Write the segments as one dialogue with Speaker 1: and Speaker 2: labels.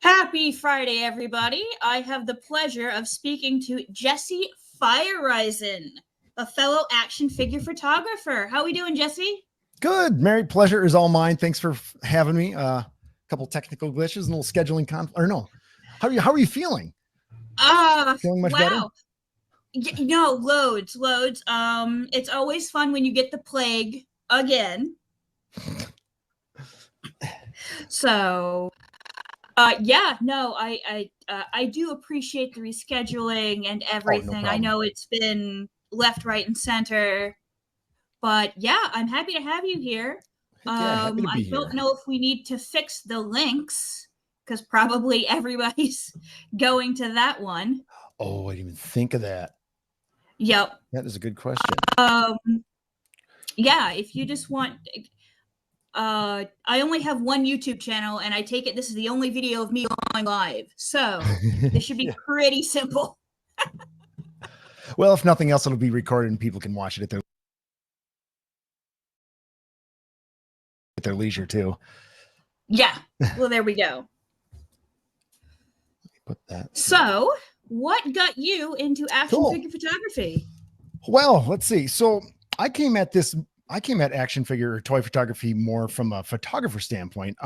Speaker 1: Happy Friday, everybody. I have the pleasure of speaking to Jesse Feyereisen, a fellow action figure photographer. How are we doing, Jesse?
Speaker 2: Good. Mary, pleasure is all mine. Thanks for having me. A couple technical glitches and a little scheduling conflict. Or no, how are you feeling? Feeling much better?
Speaker 1: Wow. No, loads. It's always fun when you get the plague again. So, I do appreciate the rescheduling and everything.
Speaker 2: No
Speaker 1: I know it's been left, right, and center, but yeah, I'm happy to have you here.
Speaker 2: Yeah, happy to be
Speaker 1: I don't know if we need to fix the links because probably everybody's going to that one.
Speaker 2: Oh, I didn't even think of that.
Speaker 1: Yep.
Speaker 2: That is a good question.
Speaker 1: Yeah, if you just want, I only have one YouTube channel, and I take it this is the only video of me going live, so this should be pretty simple.
Speaker 2: Well, if nothing else, it'll be recorded and people can watch it at their leisure too.
Speaker 1: Yeah. Well, there we go.
Speaker 2: Put that.
Speaker 1: So, what got you into action figure photography?
Speaker 2: Well, let's see. So I came at action figure or toy photography more from a photographer standpoint.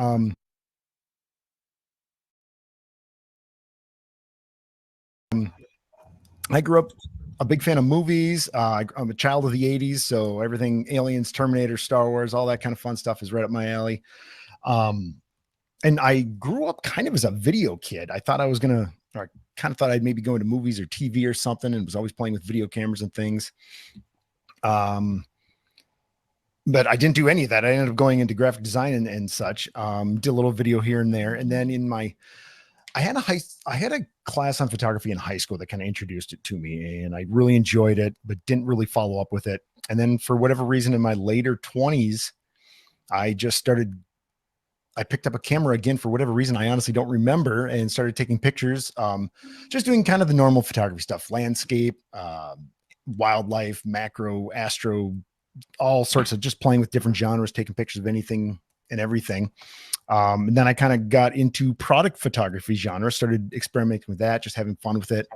Speaker 2: I grew up a big fan of movies. I'm a child of the 80s, so everything Aliens, Terminator, Star Wars, all that kind of fun stuff is right up my alley. And I grew up kind of as a video kid. I thought I was gonna, or I kind of thought I'd maybe go into movies or TV or something, and was always playing with video cameras and things. But I didn't do any of that. I ended up going into graphic design and such. Did a little video here and there, and then I had a class on photography in high school that kind of introduced it to me, and I really enjoyed it, but didn't really follow up with it. And then for whatever reason, in my later 20s, I picked up a camera again for whatever reason. I honestly don't remember, and started taking pictures, just doing kind of the normal photography stuff, landscape, wildlife, macro, astro, all sorts of just playing with different genres, taking pictures of anything and everything. And then I kind of got into product photography genre, started experimenting with that, just having fun with it.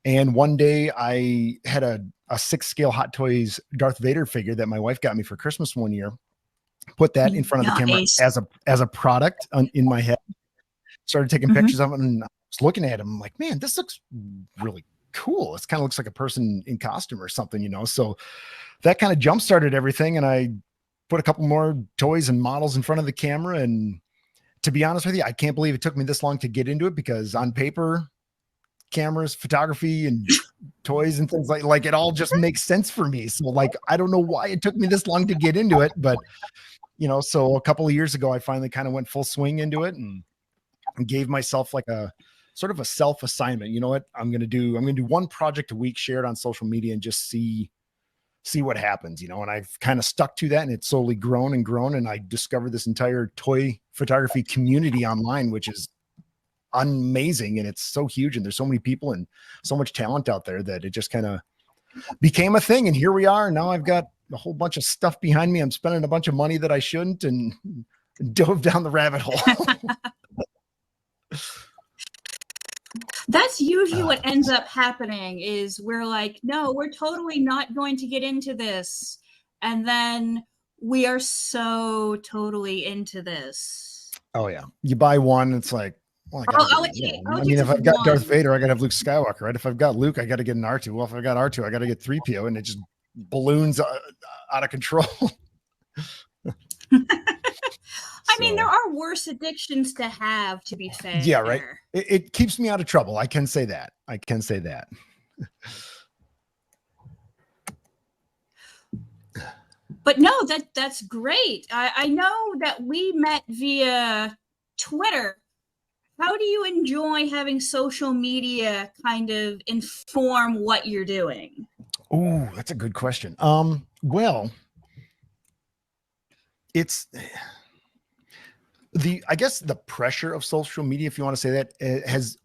Speaker 2: And one day I had a 6-scale Hot Toys Darth Vader figure that my wife got me for Christmas one year, put that in front of the camera as a product in my head, started taking pictures of it, and I was looking at him, I'm like, man, this looks really cool. It kind of looks like a person in costume or something, so that kind of jump started everything. And I put a couple more toys and models in front of the camera. And to be honest with you, I can't believe it took me this long to get into it, because on paper, cameras, photography, and toys and things like it all just makes sense for me. So I don't know why it took me this long to get into it, but so a couple of years ago, I finally kind of went full swing into it and gave myself like a sort of a self assignment. You know what? I'm going to do one project a week, share it on social media, and just see what happens, and I've kind of stuck to that, and it's slowly grown and grown. And I discovered this entire toy photography community online, which is amazing. And it's so huge, and there's so many people and so much talent out there that it just kind of became a thing. And here we are. Now I've got a whole bunch of stuff behind me. I'm spending a bunch of money that I shouldn't, and dove down the rabbit hole.
Speaker 1: That's usually what ends up happening, is we're like, no, we're totally not going to get into this. And then we are so totally into this.
Speaker 2: Oh yeah. You buy one, it's like, well, if I've got Darth Vader, I got to have Luke Skywalker, right? If I've got Luke, I got to get an R2. Well, if I've got R2, I got to get 3PO, and it just balloons out of control.
Speaker 1: I mean, there are worse addictions to have, to be fair.
Speaker 2: Yeah, right. It keeps me out of trouble. I can say that.
Speaker 1: But no, that's great. I know that we met via Twitter. How do you enjoy having social media kind of inform what you're doing?
Speaker 2: Oh, that's a good question. Well, it's I guess the pressure of social media, if you want to say that, has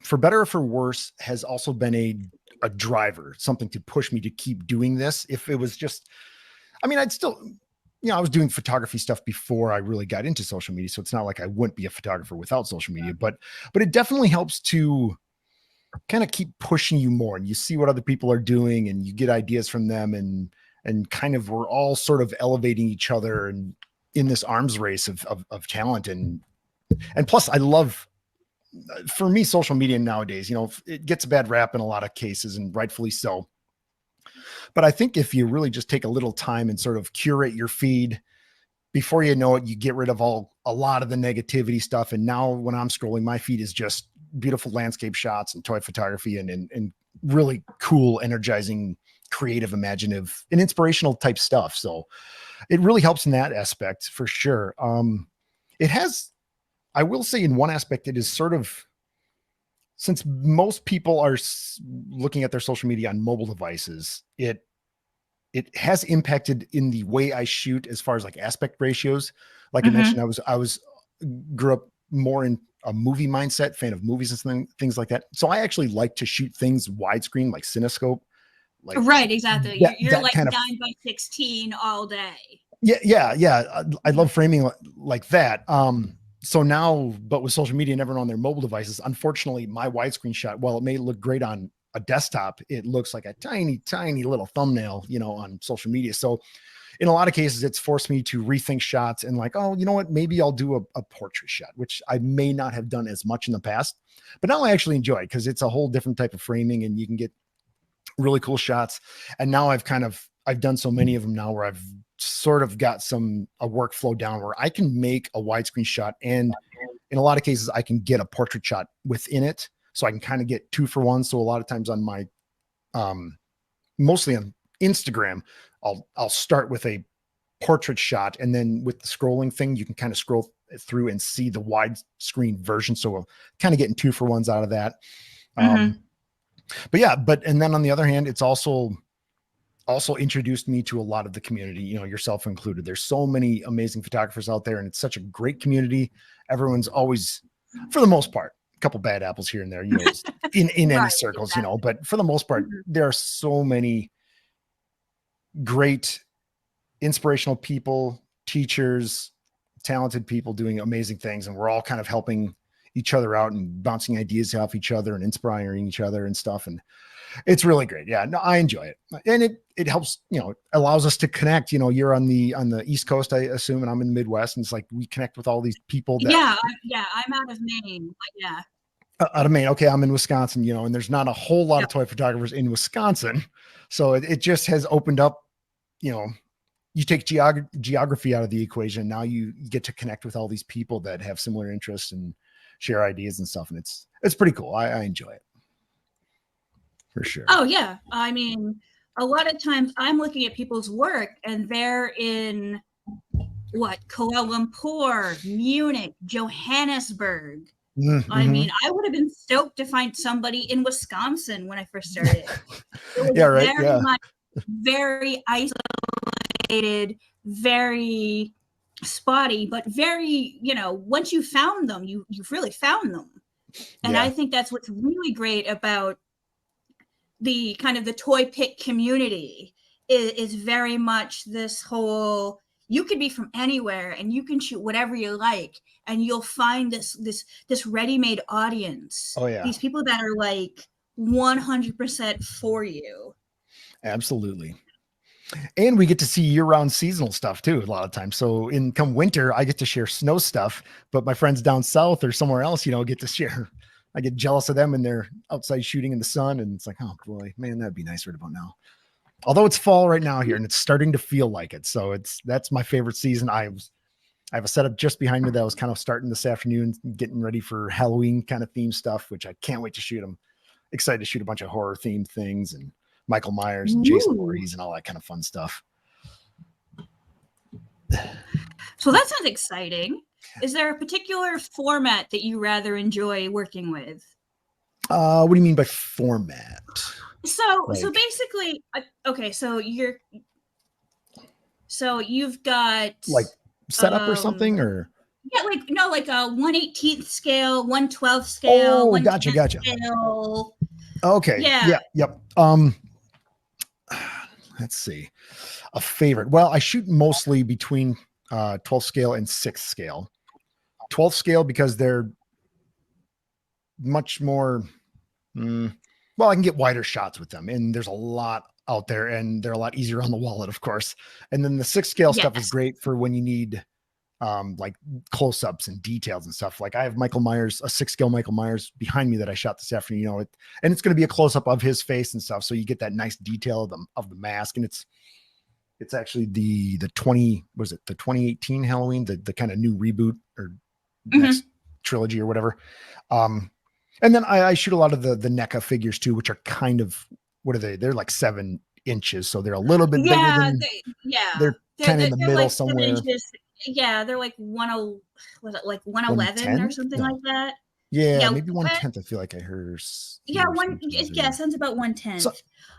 Speaker 2: for better or for worse, has also been a driver, something to push me to keep doing this. If it was just, I mean, I'd still, I was doing photography stuff before I really got into social media. So it's not like I wouldn't be a photographer without social media, but it definitely helps to kind of keep pushing you more, and you see what other people are doing and you get ideas from them, and kind of, we're all sort of elevating each other and in this arms race of talent. And plus I love, for me, social media nowadays, it gets a bad rap in a lot of cases, and rightfully so. But I think if you really just take a little time and sort of curate your feed, before you know it, you get rid of a lot of the negativity stuff. And now when I'm scrolling, my feed is just beautiful landscape shots and toy photography and really cool, energizing, creative, imaginative, and inspirational type stuff. So it really helps in that aspect for sure. It has, I will say, in one aspect, it is sort of, since most people are looking at their social media on mobile devices, it has impacted in the way I shoot as far as like aspect ratios. Like I mentioned, I grew up more in a movie mindset, fan of movies and things like that. So I actually like to shoot things widescreen, like Cinescope. Like
Speaker 1: right, exactly. You're
Speaker 2: that
Speaker 1: like
Speaker 2: kind of
Speaker 1: 9x16 all day.
Speaker 2: Yeah. I love framing like that. So now, but with social media and everyone on their mobile devices, unfortunately, my widescreen shot, while it may look great on a desktop, it looks like a tiny, tiny little thumbnail, on social media. So in a lot of cases, it's forced me to rethink shots and like, oh, you know what, maybe I'll do a portrait shot, which I may not have done as much in the past, but now I actually enjoy it because it's a whole different type of framing and you can get really cool shots. And now I've done so many of them now where I've sort of got a workflow down where I can make a widescreen shot. And in a lot of cases, I can get a portrait shot within it. So I can kind of get 2 for 1. So a lot of times on my, mostly on Instagram, I'll start with a portrait shot. And then with the scrolling thing, you can kind of scroll through and see the widescreen version. So we're kind of getting 2 for 1s out of that. But yeah, and then on the other hand, it's also introduced me to a lot of the community, yourself included. There's so many amazing photographers out there and it's such a great community. Everyone's always, for the most part, a couple bad apples here and there, in any circles, exactly. But for the most part, there are so many great inspirational people, teachers, talented people doing amazing things. And we're all kind of helping each other out and bouncing ideas off each other and inspiring each other and stuff. And it's really great. Yeah, no, I enjoy it. And it helps, allows us to connect. You're on the East Coast, I assume, and I'm in the Midwest. And it's like we connect with all these people.
Speaker 1: I'm out of Maine. Yeah.
Speaker 2: Out of Maine. Okay, I'm in Wisconsin, and there's not a whole lot of toy photographers in Wisconsin. So it just has opened up, you take geography out of the equation. Now you get to connect with all these people that have similar interests and share ideas and stuff. And it's pretty cool. I enjoy it. For sure.
Speaker 1: Oh yeah. I mean, a lot of times I'm looking at people's work and they're in Kuala Lumpur, Munich, Johannesburg. Mm-hmm. I mean, I would have been stoked to find somebody in Wisconsin when I first started. It was very isolated, very spotty, but very, once you found them, you've really found them. And I think that's what's really great about the kind of the toy pick community is very much this whole, you could be from anywhere and you can shoot whatever you like and you'll find this ready-made audience.
Speaker 2: Oh yeah.
Speaker 1: These people that are like 100% for you.
Speaker 2: Absolutely. And we get to see year-round seasonal stuff too, a lot of times. So come winter, I get to share snow stuff, but my friends down south or somewhere else, get to share. I get jealous of them and they're outside shooting in the sun. And it's like, oh boy, man, that'd be nice right about now. Although it's fall right now here and it's starting to feel like it. So that's my favorite season. I have a setup just behind me that I was kind of starting this afternoon, getting ready for Halloween kind of theme stuff, which I can't wait to shoot. I'm excited to shoot a bunch of horror themed things and Michael Myers and Jason Voorhees and all that kind of fun stuff.
Speaker 1: So that sounds exciting. Is there a particular format that you rather enjoy working with?
Speaker 2: What do you mean by format?
Speaker 1: So basically, okay, so you've got
Speaker 2: like setup or something, or
Speaker 1: like a 1/18th scale, 1/12th scale.
Speaker 2: Oh, gotcha.
Speaker 1: Scale.
Speaker 2: Okay.
Speaker 1: Yeah.
Speaker 2: Yep. let's see, a favorite. Well, I shoot mostly between 12 scale and 6 scale. 12 scale because they're much more, well, I can get wider shots with them, and there's a lot out there, and they're a lot easier on the wallet, of course. And then the 6 scale stuff is
Speaker 1: Yes.
Speaker 2: great for when you need like close-ups and details and stuff. Like I have Michael Myers, a 6 scale Michael Myers behind me that I shot this afternoon, you know, and it's going to be a close-up of his face and stuff. So you get that nice detail of the mask. And it's actually the 2018 Halloween, the kind of new reboot or next trilogy or whatever. And then I shoot a lot of the NECA figures too, which are kind of, what are they? They're like 7 inches. So they're a little bit bigger than, they're kind of in the middle
Speaker 1: like
Speaker 2: somewhere.
Speaker 1: Yeah, they're like 111 or something like that.
Speaker 2: Yeah, maybe 1/10. I feel like I heard.
Speaker 1: Sounds about 1/10.
Speaker 2: So,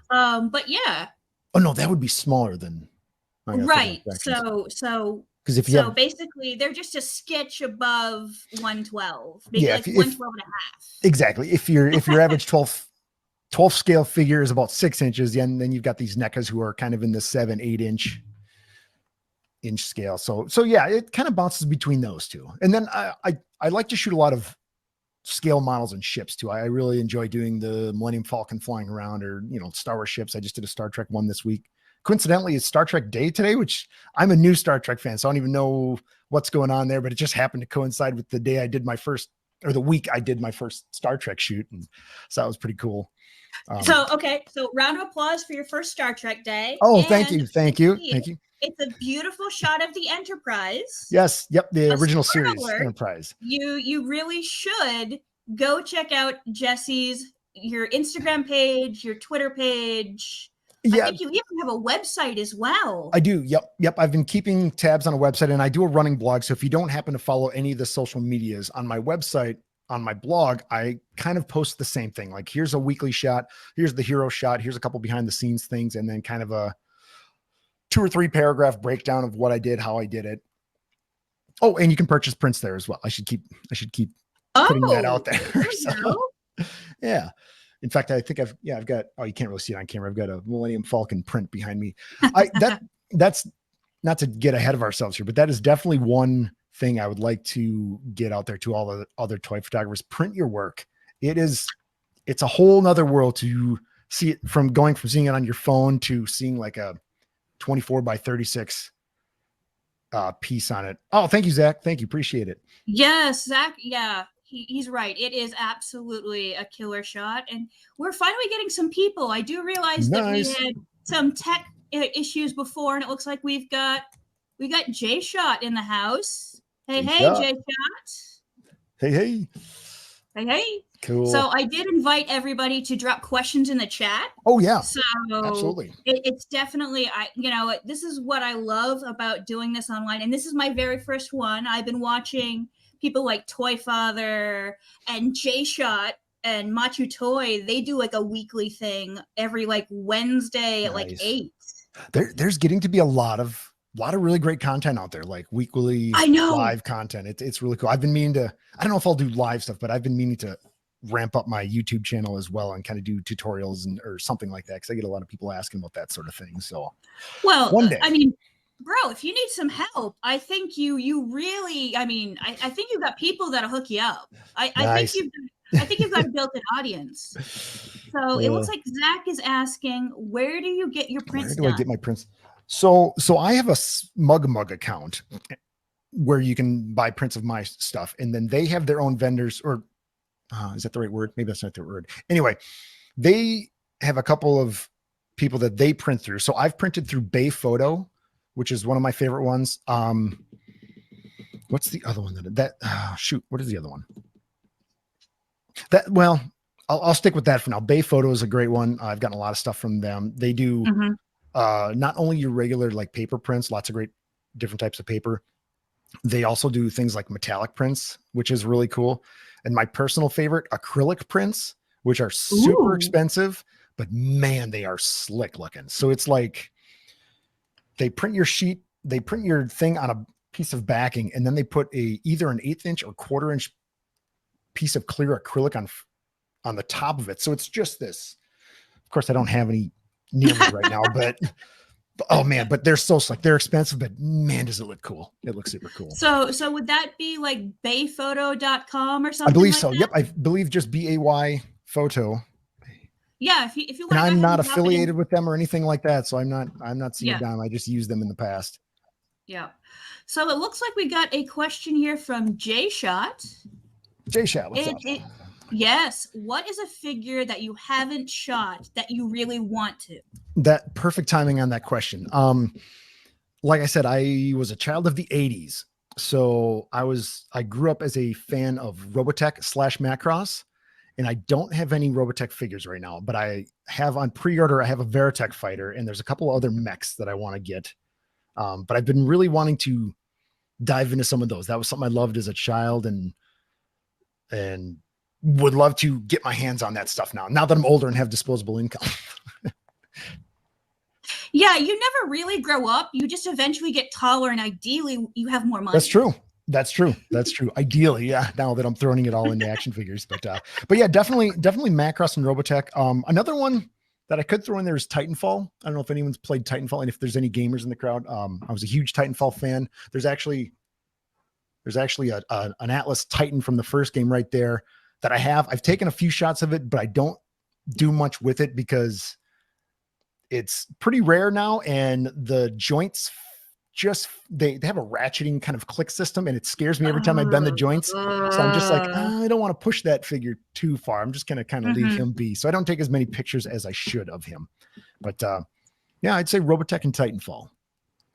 Speaker 1: but yeah.
Speaker 2: Oh no, that would be smaller than.
Speaker 1: Right. So
Speaker 2: because
Speaker 1: basically they're just a sketch above 112, maybe
Speaker 2: yeah,
Speaker 1: like 112 and a half.
Speaker 2: Exactly. If your average 12 scale figure is about 6 inches, then you've got these NECAs who are kind of in the 7-8 inch scale. So yeah, it kind of bounces between those two. And then I like to shoot a lot of scale models and ships too. I really enjoy doing the Millennium Falcon flying around, or, you know, Star Wars ships. I just did a Star Trek one this week. Coincidentally, it's Star Trek Day today, which I'm a new Star Trek fan, so I don't even know what's going on there, but it just happened to coincide with the day I did my first, or the week I did my first Star Trek shoot. And so that was pretty cool.
Speaker 1: So round of applause for your first Star Trek Day.
Speaker 2: Oh, thank you.
Speaker 1: It's a beautiful shot of the Enterprise.
Speaker 2: Yes. Yep. The original series Enterprise.
Speaker 1: You really should go check out Jesse's, your Instagram page, your Twitter page. Yeah. I think you even have a website as well.
Speaker 2: I do. Yep. I've been keeping tabs on a website, and I do a running blog. So if you don't happen to follow any of the social medias on my website, on my blog, I kind of post the same thing. Like, here's a weekly shot. Here's the hero shot. Here's a couple behind the scenes things. And then kind of a 2 or 3 paragraph breakdown of what I did, how I did it. Oh, and you can purchase prints there as well. I should keep putting that out there. So, yeah. In fact, I think I've got, oh, you can't really see it on camera. I've got a Millennium Falcon print behind me. That's not to get ahead of ourselves here, but that is definitely one thing I would like to get out there to all the other toy photographers. Print your work. It's a whole nother world to see it, from going from seeing it on your phone to seeing like a 24 by 36 piece on it. Oh, thank you, Zach. Thank you. Appreciate it.
Speaker 1: Yes, Zach. Yeah, he's right. It is absolutely a killer shot. And we're finally getting some people. I do realize that we had some tech issues before, and it looks like we got Jay Shot in the house. Hey, Jay Shot. Hey.
Speaker 2: Cool.
Speaker 1: So I did invite everybody to drop questions in the chat.
Speaker 2: Oh yeah.
Speaker 1: So
Speaker 2: absolutely.
Speaker 1: It's definitely, this is what I love about doing this online. And this is my very first one. I've been watching people like Toy Father and Jay Shot and Machu Toy. They do like a weekly thing every like Wednesday at like 8.
Speaker 2: There's getting to be a lot of really great content out there, like weekly live content. It's really cool. I've been meaning to, I don't know if I'll do live stuff, but I've been meaning to ramp up my YouTube channel as well and kind of do tutorials or something like that, because I get a lot of people asking about that sort of thing. So,
Speaker 1: well,
Speaker 2: one day,
Speaker 1: I mean, bro, if you need some help, I think you really, I think you've got people that'll hook you up. I think you've got a built-in audience. So it looks like Zach is asking, where do you get your prints done?
Speaker 2: Where do I get my prints? So I have a Mug account where you can buy prints of my stuff, and then they have their own vendors, or is that the right word? Maybe that's not the word. Anyway, they have a couple of people that they print through. So I've printed through Bay Photo, which is one of my favorite ones. What's the other one? What is the other one? I'll stick with that for now. Bay Photo is a great one. I've gotten a lot of stuff from them. They do not only your regular like paper prints, lots of great different types of paper. They also do things like metallic prints, which is really cool. And my personal favorite, acrylic prints, which are super expensive, but man, they are slick looking. So it's like they print your sheet, they print your thing on a piece of backing, and then they put either an 1/8 inch or 1/4 inch piece of clear acrylic on the top of it. So it's just this. Of course, I don't have any near me right now, but oh man, but they're so slick. They're expensive, but man, does it look cool. It looks super cool.
Speaker 1: So would that be like bayphoto.com or
Speaker 2: I
Speaker 1: something
Speaker 2: believe
Speaker 1: like
Speaker 2: so.
Speaker 1: that?
Speaker 2: Yep. I believe just BAY photo.
Speaker 1: Yeah, if you
Speaker 2: And
Speaker 1: want to
Speaker 2: I'm
Speaker 1: go
Speaker 2: not
Speaker 1: ahead and drop it
Speaker 2: affiliated
Speaker 1: in.
Speaker 2: with them or anything like that. So I'm not seeing a
Speaker 1: Yeah.
Speaker 2: dime. I just used them in the past.
Speaker 1: Yeah. So it looks like we got a question here from Jay Shot.
Speaker 2: Jay Shat, what's up?
Speaker 1: Yes. What is a figure that you haven't shot that you really want to?
Speaker 2: That perfect timing on that question. Like I said, I was a child of the 80s. So I grew up as a fan of Robotech / Macross, and I don't have any Robotech figures right now, but I have on pre-order, I have a Veritech fighter, and there's a couple other mechs that I want to get. But I've been really wanting to dive into some of those. That was something I loved as a child, and would love to get my hands on that stuff now that I'm older and have disposable income.
Speaker 1: Yeah, you never really grow up. You just eventually get taller, and ideally, you have more money.
Speaker 2: That's true. That's true. That's true. Ideally, yeah. Now that I'm throwing it all into action figures, but yeah, definitely Macross and Robotech. Another one that I could throw in there is Titanfall. I don't know if anyone's played Titanfall, and if there's any gamers in the crowd. I was a huge Titanfall fan. There's actually an Atlas Titan from the first game right there that I have. I've taken a few shots of it, but I don't do much with it because it's pretty rare now, and the joints just they have a ratcheting kind of click system, and it scares me every time I bend the joints. So I'm just like, I don't want to push that figure too far. I'm just going to kind of leave him be. So I don't take as many pictures as I should of him. But yeah, I'd say Robotech and Titanfall.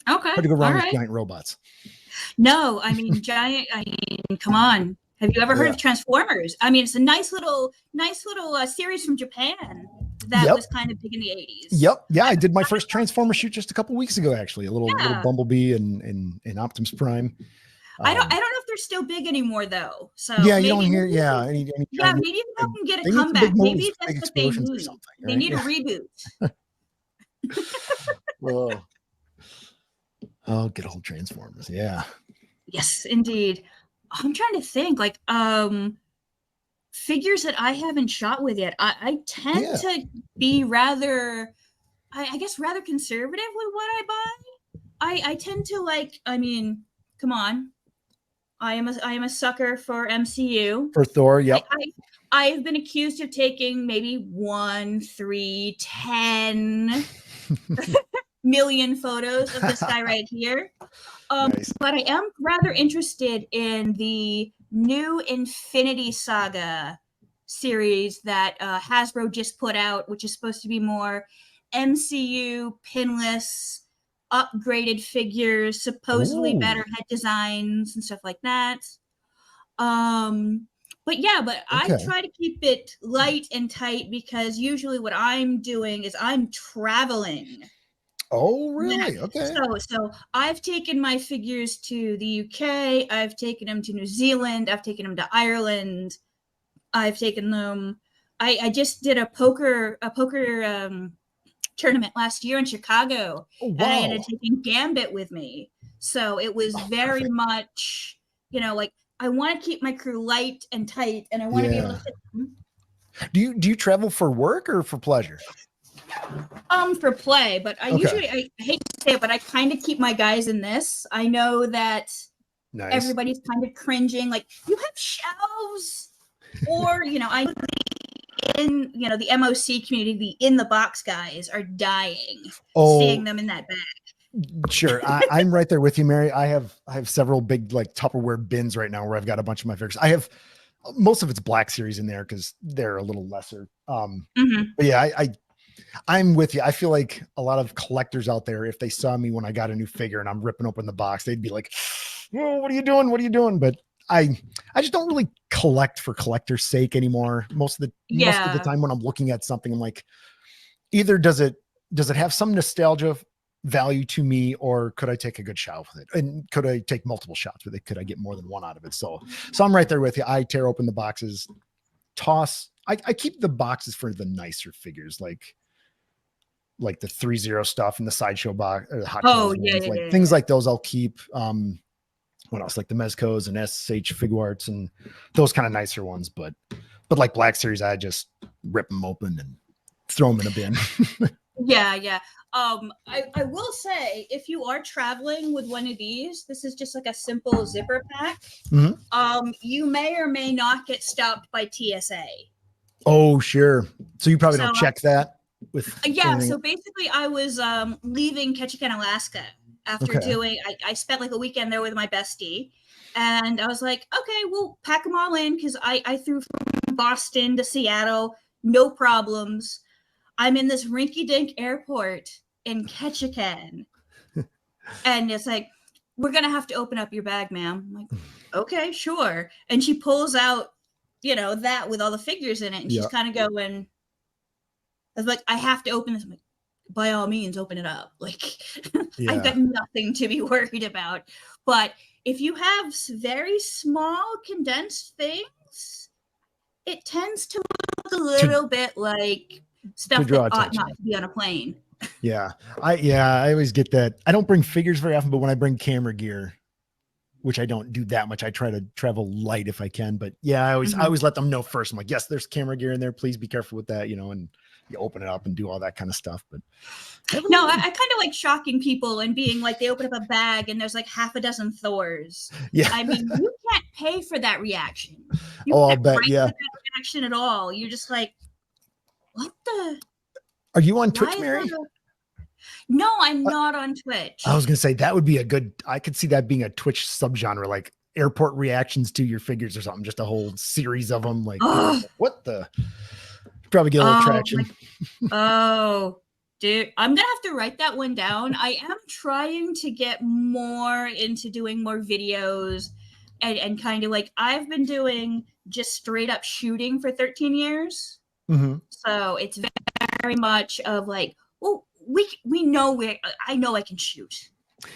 Speaker 1: Okay.
Speaker 2: Hard to go wrong with giant robots.
Speaker 1: No, I mean, come on. Have you ever heard of Transformers? I mean, it's a nice little series from Japan that was kind of big in the 80s.
Speaker 2: Yep. Yeah, I did my first Transformer shoot just a couple weeks ago, actually. A little Bumblebee and Optimus Prime.
Speaker 1: I don't know if they're still big anymore though. So
Speaker 2: yeah, you don't hear. Yeah,
Speaker 1: maybe they can get a comeback. Maybe that's what they need. They need a reboot.
Speaker 2: Whoa. Oh, good old Transformers. Yeah.
Speaker 1: Yes, indeed. I'm trying to think like figures that I haven't shot with yet. I tend to be rather, I guess, rather conservative with what I buy. I tend to like, I mean, come on. I am a sucker for MCU.
Speaker 2: For Thor, yep.
Speaker 1: I've been accused of taking maybe 1, 3, 10 million photos of this guy right here. Nice. But I am rather interested in the new Infinity Saga series that Hasbro just put out, which is supposed to be more MCU pinless, upgraded figures, supposedly better head designs and stuff like that. But I try to keep it light and tight because usually what I'm doing is I'm traveling.
Speaker 2: Oh, really? Okay.
Speaker 1: So I've taken my figures to the UK. I've taken them to New Zealand. I've taken them to Ireland. I've taken them. I just did a poker tournament last year in Chicago, and I ended up taking Gambit with me. So it was very much, like I want to keep my crew light and tight, and I want to be able to fit them.
Speaker 2: Do you travel for work or for pleasure?
Speaker 1: For play, but I usually, I hate to say it, but I kind of keep my guys in this. I know that everybody's kind of cringing, like, you have shelves, or, I in, the MOC community, the in the box guys are dying seeing them in that bag.
Speaker 2: Sure. I'm right there with you, Mary. I have several big like Tupperware bins right now where I've got a bunch of my figures. I have most of it's Black Series in there because they're a little lesser. But yeah, I'm with you. I feel like a lot of collectors out there, if they saw me when I got a new figure and I'm ripping open the box, they'd be like, "Oh, what are you doing? What are you doing?" But I just don't really collect for collector's sake anymore. Most of the time when I'm looking at something, I'm like, either does it have some nostalgia value to me, or could I take a good shot with it? And could I take multiple shots with it? Could I get more than one out of it? So I'm right there with you. I tear open the boxes, toss. I keep the boxes for the nicer figures, like the 3-0 stuff in the Sideshow box, or the Hot Toys ones, things like those I'll keep. What else? Like the Mezcos and SH Figuarts and those kind of nicer ones. But like Black Series, I just rip them open and throw them in a bin.
Speaker 1: Yeah, yeah. I will say, if you are traveling with one of these, this is just like a simple zipper pack.
Speaker 2: Mhm.
Speaker 1: You may or may not get stopped by TSA.
Speaker 2: Oh, sure. So you probably
Speaker 1: So
Speaker 2: don't check that with
Speaker 1: yeah,
Speaker 2: anything.
Speaker 1: so basically I was leaving Ketchikan, Alaska after
Speaker 2: Okay.
Speaker 1: I spent like a weekend there with my bestie. And I was like, okay, we'll pack them all in because I threw from Boston to Seattle, no problems. I'm in this rinky dink airport in Ketchikan. And it's like, we're going to have to open up your bag, ma'am. I'm like, okay, sure. And she pulls out, that with all the figures in it. And she's
Speaker 2: Yeah.
Speaker 1: kind of going, I was like, I have to open this. I'm like, by all means, open it up. Like, I've got
Speaker 2: Yeah.
Speaker 1: nothing to be worried about. But if you have very small condensed things, it tends to look a little bit like stuff
Speaker 2: draw
Speaker 1: that ought
Speaker 2: attention.
Speaker 1: not to be on a plane.
Speaker 2: Yeah. I always get that. I don't bring figures very often, but when I bring camera gear, which I don't do that much, I try to travel light if I can. But yeah, I always let them know first. I'm like, yes, there's camera gear in there. Please be careful with that, and you open it up and do all that kind of stuff. But
Speaker 1: no, I kind of like shocking people and being like, they open up a bag and there's like half a dozen Thors.
Speaker 2: Yeah.
Speaker 1: I mean, you can't pay for that reaction. You
Speaker 2: I'll
Speaker 1: can't
Speaker 2: bet.
Speaker 1: write
Speaker 2: Yeah.
Speaker 1: for that reaction at all. You're just like, what the?
Speaker 2: Are you on Twitch, Mary?
Speaker 1: No, I'm not on Twitch.
Speaker 2: I was going to say that would be I could see that being a Twitch subgenre, like airport reactions to your figures or something, just a whole series of them. Like, what the? Probably get a little traction.
Speaker 1: Dude, I'm going to have to write that one down. I am trying to get more into doing more videos and kind of like, I've been doing just straight up shooting for 13 years.
Speaker 2: Mm-hmm.
Speaker 1: So it's very much of like, well, we know I know I can shoot.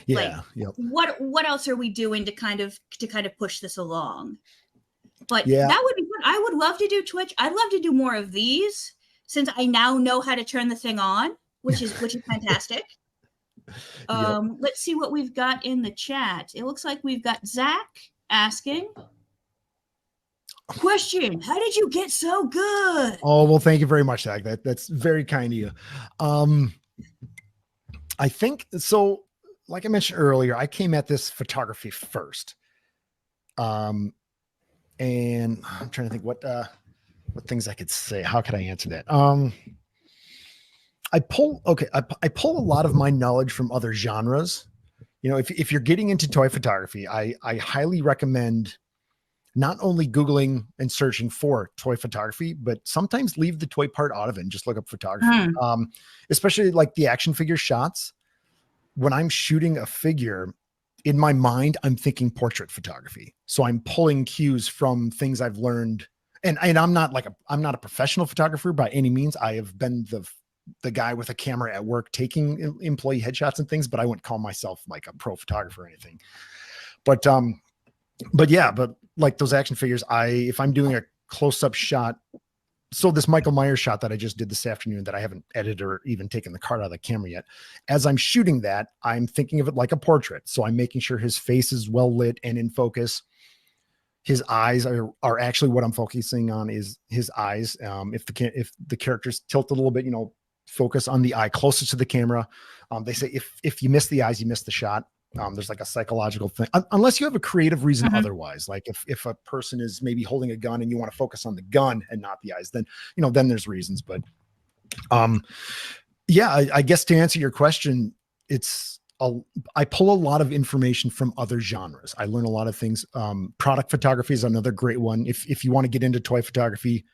Speaker 2: Yeah.
Speaker 1: Like,
Speaker 2: yep.
Speaker 1: What else are we doing to kind of push this along? But
Speaker 2: yeah,
Speaker 1: that would be fun. I would love to do Twitch. I'd love to do more of these since I now know how to turn the thing on, which is fantastic.
Speaker 2: Yep.
Speaker 1: Let's see what we've got in the chat. It looks like we've got Zach asking, question, how did you get so good?
Speaker 2: Oh, well, thank you very much, Zach. That's very kind of you. I think so. Like I mentioned earlier, I came at this photography first. And I'm trying to think what things I could say. How could I answer that? I pull a lot of my knowledge from other genres. If you're getting into toy photography, I highly recommend not only Googling and searching for toy photography, but sometimes leave the toy part out of it and just look up photography. Especially like the action figure shots. When I'm shooting a figure, in my mind, I'm thinking portrait photography. So I'm pulling cues from things I've learned. And I'm not a professional photographer by any means. I have been the guy with a camera at work taking employee headshots and things, but I wouldn't call myself like a pro photographer or anything. But like those action figures, if I'm doing a close-up shot, so this Michael Myers shot that I just did this afternoon that I haven't edited or even taken the card out of the camera yet, as I'm shooting that, I'm thinking of it like a portrait. So I'm making sure his face is well lit and in focus. His eyes are actually what I'm focusing on is his eyes. If the characters tilt a little bit, focus on the eye closest to the camera. They say if you miss the eyes, you miss the shot. There's like a psychological thing, unless you have a creative reason otherwise. Like if a person is maybe holding a gun and you want to focus on the gun and not the eyes, then there's reasons. But I guess to answer your question, I pull a lot of information from other genres. I learn a lot of things. Product photography is another great one. If you want to get into toy photography,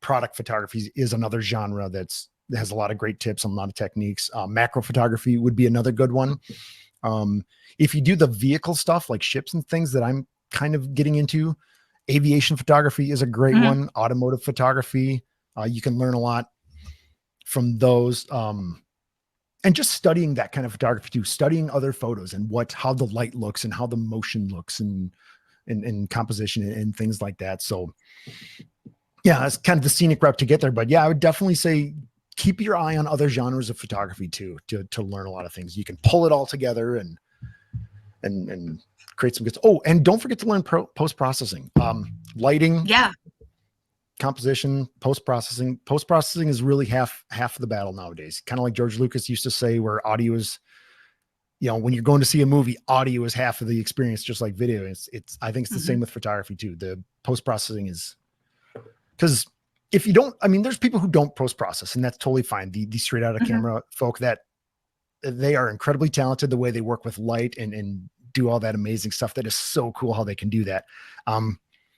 Speaker 2: product photography is another genre that has a lot of great tips and a lot of techniques. Macro photography would be another good one. If you do the vehicle stuff like ships and things that I'm kind of getting into, aviation photography is a great one. Automotive photography, you can learn a lot from those. And just studying that kind of photography too, studying other photos and how the light looks and how the motion looks and composition and things like that. So yeah, it's kind of the scenic route to get there. But yeah, I would definitely say keep your eye on other genres of photography too, to learn a lot of things. You can pull it all together and create some good. Oh, and don't forget to learn post-processing, lighting.
Speaker 1: Yeah.
Speaker 2: composition, post-processing. Post-processing is really half the battle nowadays. Kind of like George Lucas used to say, where audio is, when you're going to see a movie, audio is half of the experience, just like video. I think it's the same with photography too. The post-processing is, because if you don't, I mean, there's people who don't post-process, and that's totally fine. The straight out of camera folk, that they are incredibly talented, the way they work with light and do all that amazing stuff. That is so cool how they can do that.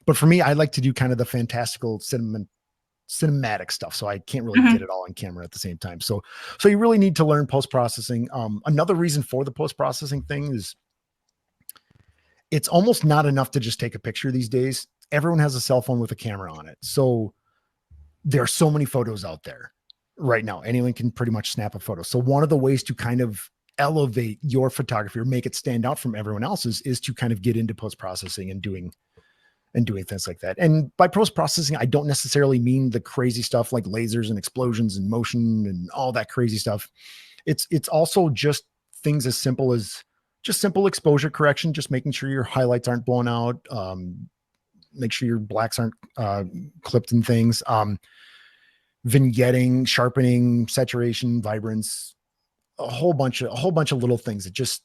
Speaker 2: But for me, I like to do kind of the fantastical cinematic stuff. So I can't really get it all on camera at the same time. So you really need to learn post-processing. Another reason for the post-processing thing is it's almost not enough to just take a picture these days. Everyone has a cell phone with a camera on it. So there are so many photos out there right now. Anyone can pretty much snap a photo. So one of the ways to kind of elevate your photography or make it stand out from everyone else's is to kind of get into post-processing and doing things like that. And by post-processing, I don't necessarily mean the crazy stuff like lasers and explosions and motion and all that crazy stuff. It's also just things as simple as just simple exposure correction, just making sure your highlights aren't blown out, make sure your blacks aren't clipped and things, vignetting, sharpening, saturation, vibrance, a whole bunch of little things that just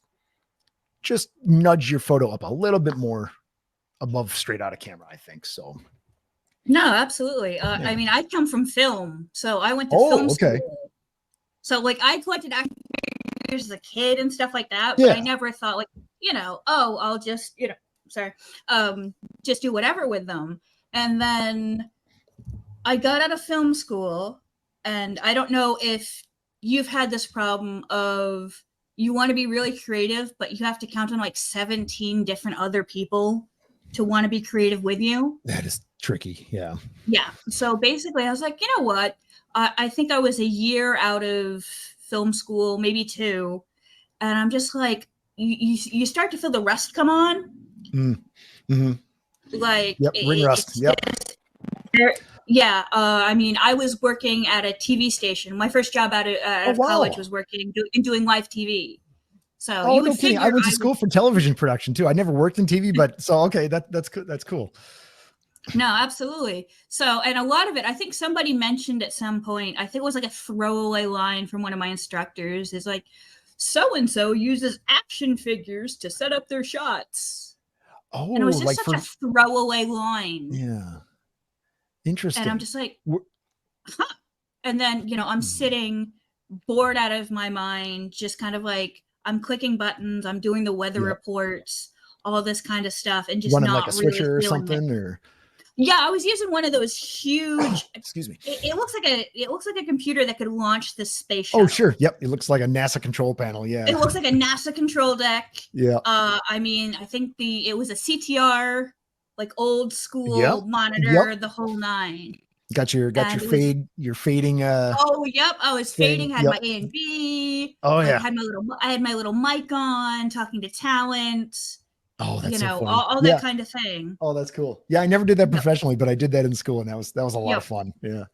Speaker 2: nudge your photo up a little bit more above straight out of camera, I think. So
Speaker 1: no, absolutely. I mean, I come from film, so I went to film school. So like I collected action figures as a kid and stuff like that, but I never thought like, I'll just, just do whatever with them. And then I got out of film school, and I don't know if you've had this problem of you want to be really creative, but you have to count on like 17 different other people to want to be creative with you.
Speaker 2: That is tricky. Yeah.
Speaker 1: Yeah. So basically I was like, you know what? I think I was a year out of film school, maybe 2. And I'm just like, you start to feel the rust come on. Like
Speaker 2: ring rust.
Speaker 1: Yeah. I mean, I was working at a TV station. My first job out of college was working doing live TV. So you would figure
Speaker 2: I went to school for television production too. I never worked in TV, but so okay, that's cool.
Speaker 1: No, absolutely. So, and a lot of it, I think somebody mentioned at some point, I think it was like a throwaway line from one of my instructors, is like, so-and-so uses action figures to set up their shots. Oh, and it was just such a throwaway line.
Speaker 2: Yeah. Interesting.
Speaker 1: And I'm just like, huh. And then, I'm sitting bored out of my mind, just kind of like, I'm clicking buttons, I'm doing the weather reports, all this kind of stuff, and just running not like a switcher really or something, or yeah, I was using one of those huge.
Speaker 2: Excuse me.
Speaker 1: It looks like a computer that could launch the space shuttle.
Speaker 2: Oh, sure. Yep. It looks like a NASA control panel. Yeah.
Speaker 1: It looks like a NASA control deck.
Speaker 2: Yeah.
Speaker 1: I mean, I think it was a CTR, like old school monitor, the whole 9.
Speaker 2: Got your fade. You're fading.
Speaker 1: Oh, yep. I was fading. Had my A and B.
Speaker 2: Oh yeah.
Speaker 1: I had my little mic on, talking to talent.
Speaker 2: Oh, that's so funny.
Speaker 1: all that kind of thing.
Speaker 2: Oh, that's cool. Yeah, I never did that professionally, but I did that in school, and that was a lot of fun. Yeah.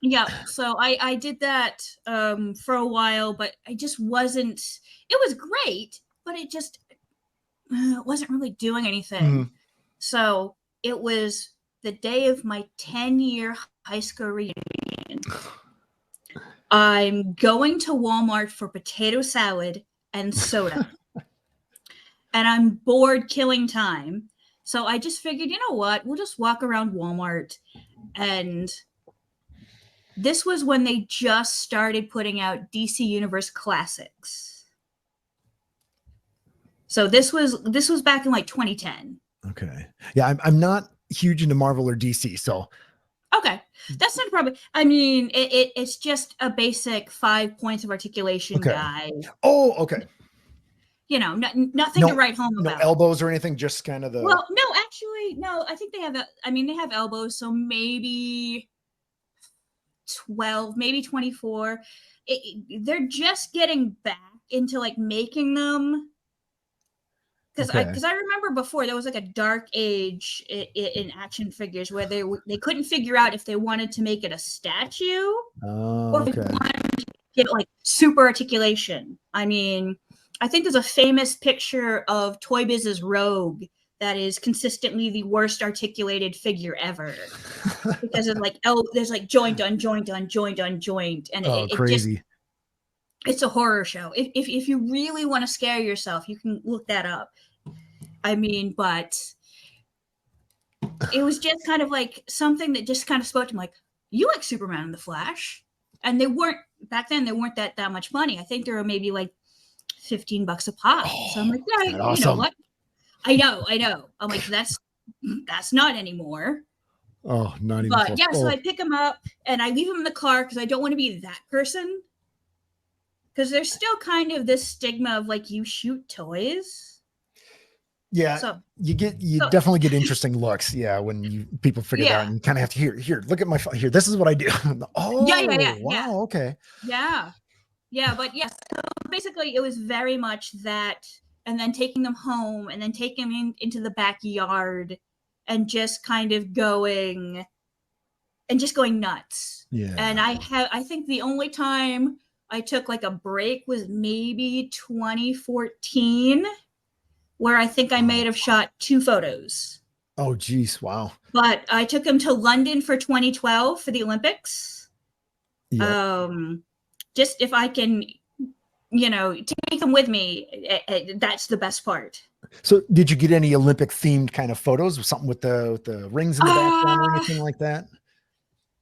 Speaker 1: Yeah. So I did that for a while, but I just wasn't. It was great, but it just wasn't really doing anything. So it was the day of my 10-year high school reunion. I'm going to Walmart for potato salad and soda. And I'm bored killing time. So I just figured, you know what? We'll just walk around Walmart. And this was when they just started putting out DC Universe Classics. So this was back in like 2010.
Speaker 2: Okay. Yeah, I'm not huge into Marvel or DC, so.
Speaker 1: Okay. That's not a problem. I mean, it's just a basic 5 points of articulation guide.
Speaker 2: Oh, okay.
Speaker 1: Nothing to write home about.
Speaker 2: No elbows or anything, just kind of the.
Speaker 1: Well, no, actually, no. I think they have. They have elbows, so maybe 12, maybe 24. They're just getting back into like making them. Because I remember before there was like a dark age in action figures where they couldn't figure out if they wanted to make it a statue or if they wanted to get like super articulation. I mean, I think there's a famous picture of Toy Biz's Rogue that is consistently the worst articulated figure ever because of like, oh, there's like joint on joint on joint on joint, and
Speaker 2: Oh,
Speaker 1: it just,
Speaker 2: crazy.
Speaker 1: it's a horror show. If you really want to scare yourself, you can look that up. I mean, but it was just kind of like something that just kind of spoke to me, like, you like Superman and the Flash, and they weren't back then. They weren't that much money. I think they were maybe like $15 a pop. So I'm like,
Speaker 2: Oh,
Speaker 1: yeah,
Speaker 2: isn't that
Speaker 1: you know
Speaker 2: awesome?
Speaker 1: what? I know. I'm like, that's not anymore.
Speaker 2: Oh, not even
Speaker 1: But
Speaker 2: close.
Speaker 1: yeah, so
Speaker 2: Oh,
Speaker 1: I pick them up and I leave them in the car because I don't want to be that person. Because there's still kind of this stigma of like, you shoot toys.
Speaker 2: yeah.
Speaker 1: So
Speaker 2: You
Speaker 1: so
Speaker 2: definitely get interesting looks. Yeah, when people figure that out,
Speaker 1: yeah,
Speaker 2: and you kind of have to here, look at my here. This is what I do. Oh,
Speaker 1: yeah,
Speaker 2: wow. Okay.
Speaker 1: yeah, yeah. But yes, so basically it was very much that, and then taking them home and then taking them into the backyard and just kind of going nuts. And
Speaker 2: Yeah.
Speaker 1: I think the only time I took like a break was maybe 2014, where I think I may have shot 2 photos.
Speaker 2: Oh, geez. Wow.
Speaker 1: But I took him to London for 2012 for the Olympics.
Speaker 2: Yep.
Speaker 1: Just if I can, take him with me, that's the best part.
Speaker 2: So, did you get any Olympic themed kind of photos, something with the rings in the background or
Speaker 1: Uh,
Speaker 2: anything like that?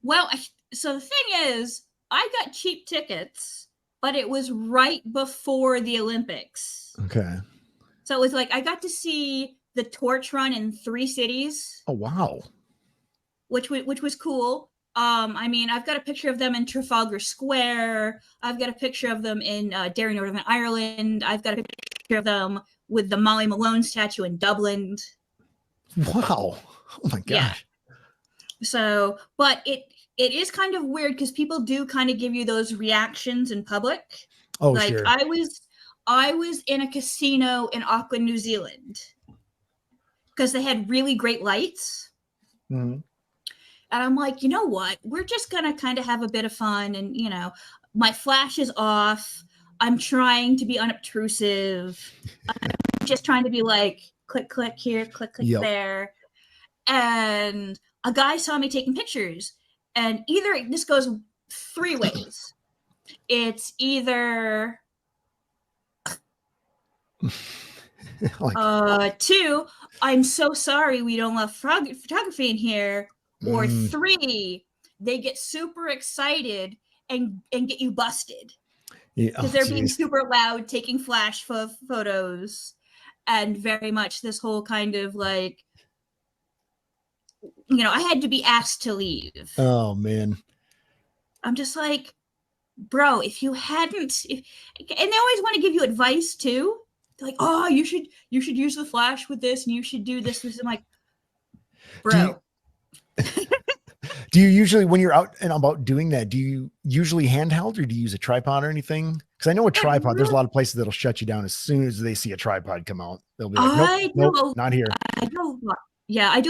Speaker 1: well, so the thing is, I got cheap tickets, but it was right before the Olympics.
Speaker 2: Okay.
Speaker 1: So it was like I got to see the torch run in 3 cities,
Speaker 2: Oh, wow.
Speaker 1: which was cool. I mean, I've got a picture of them in Trafalgar Square. I've got a picture of them in Derry, Northern Ireland. I've got a picture of them with the Molly Malone statue in Dublin.
Speaker 2: Wow. Oh my
Speaker 1: Yeah.
Speaker 2: gosh.
Speaker 1: So, but it is kind of weird because people do kind of give you those reactions in public.
Speaker 2: Oh,
Speaker 1: Like
Speaker 2: sure.
Speaker 1: I was in a casino in Auckland, New Zealand, because they had really great lights.
Speaker 2: Mhm.
Speaker 1: And I'm like, you know what? We're just going to kind of have a bit of fun. And, my flash is off. I'm trying to be unobtrusive. I'm just trying to be like, click, click here, click, click
Speaker 2: Yep.
Speaker 1: there. And a guy saw me taking pictures. And either this goes 3 ways. It's either
Speaker 2: Like,
Speaker 1: 2, I'm so sorry we don't love photography in here, or 3, they get super excited and get you busted
Speaker 2: yeah,
Speaker 1: because they're being super loud, taking flash photos, and very much this whole kind of like, I had to be asked to leave.
Speaker 2: oh man.
Speaker 1: I'm just like, bro, if you hadn't, and they always want to give you advice too. They're like, oh, you should use the flash with this, and you should do this. I'm like, bro.
Speaker 2: Do you usually, when you're out and about doing that, do you usually handheld or do you use a tripod or anything? Because I know a tripod, there's a lot of places that'll shut you down as soon as they see a tripod come out. They'll be like, nope, not here.
Speaker 1: I do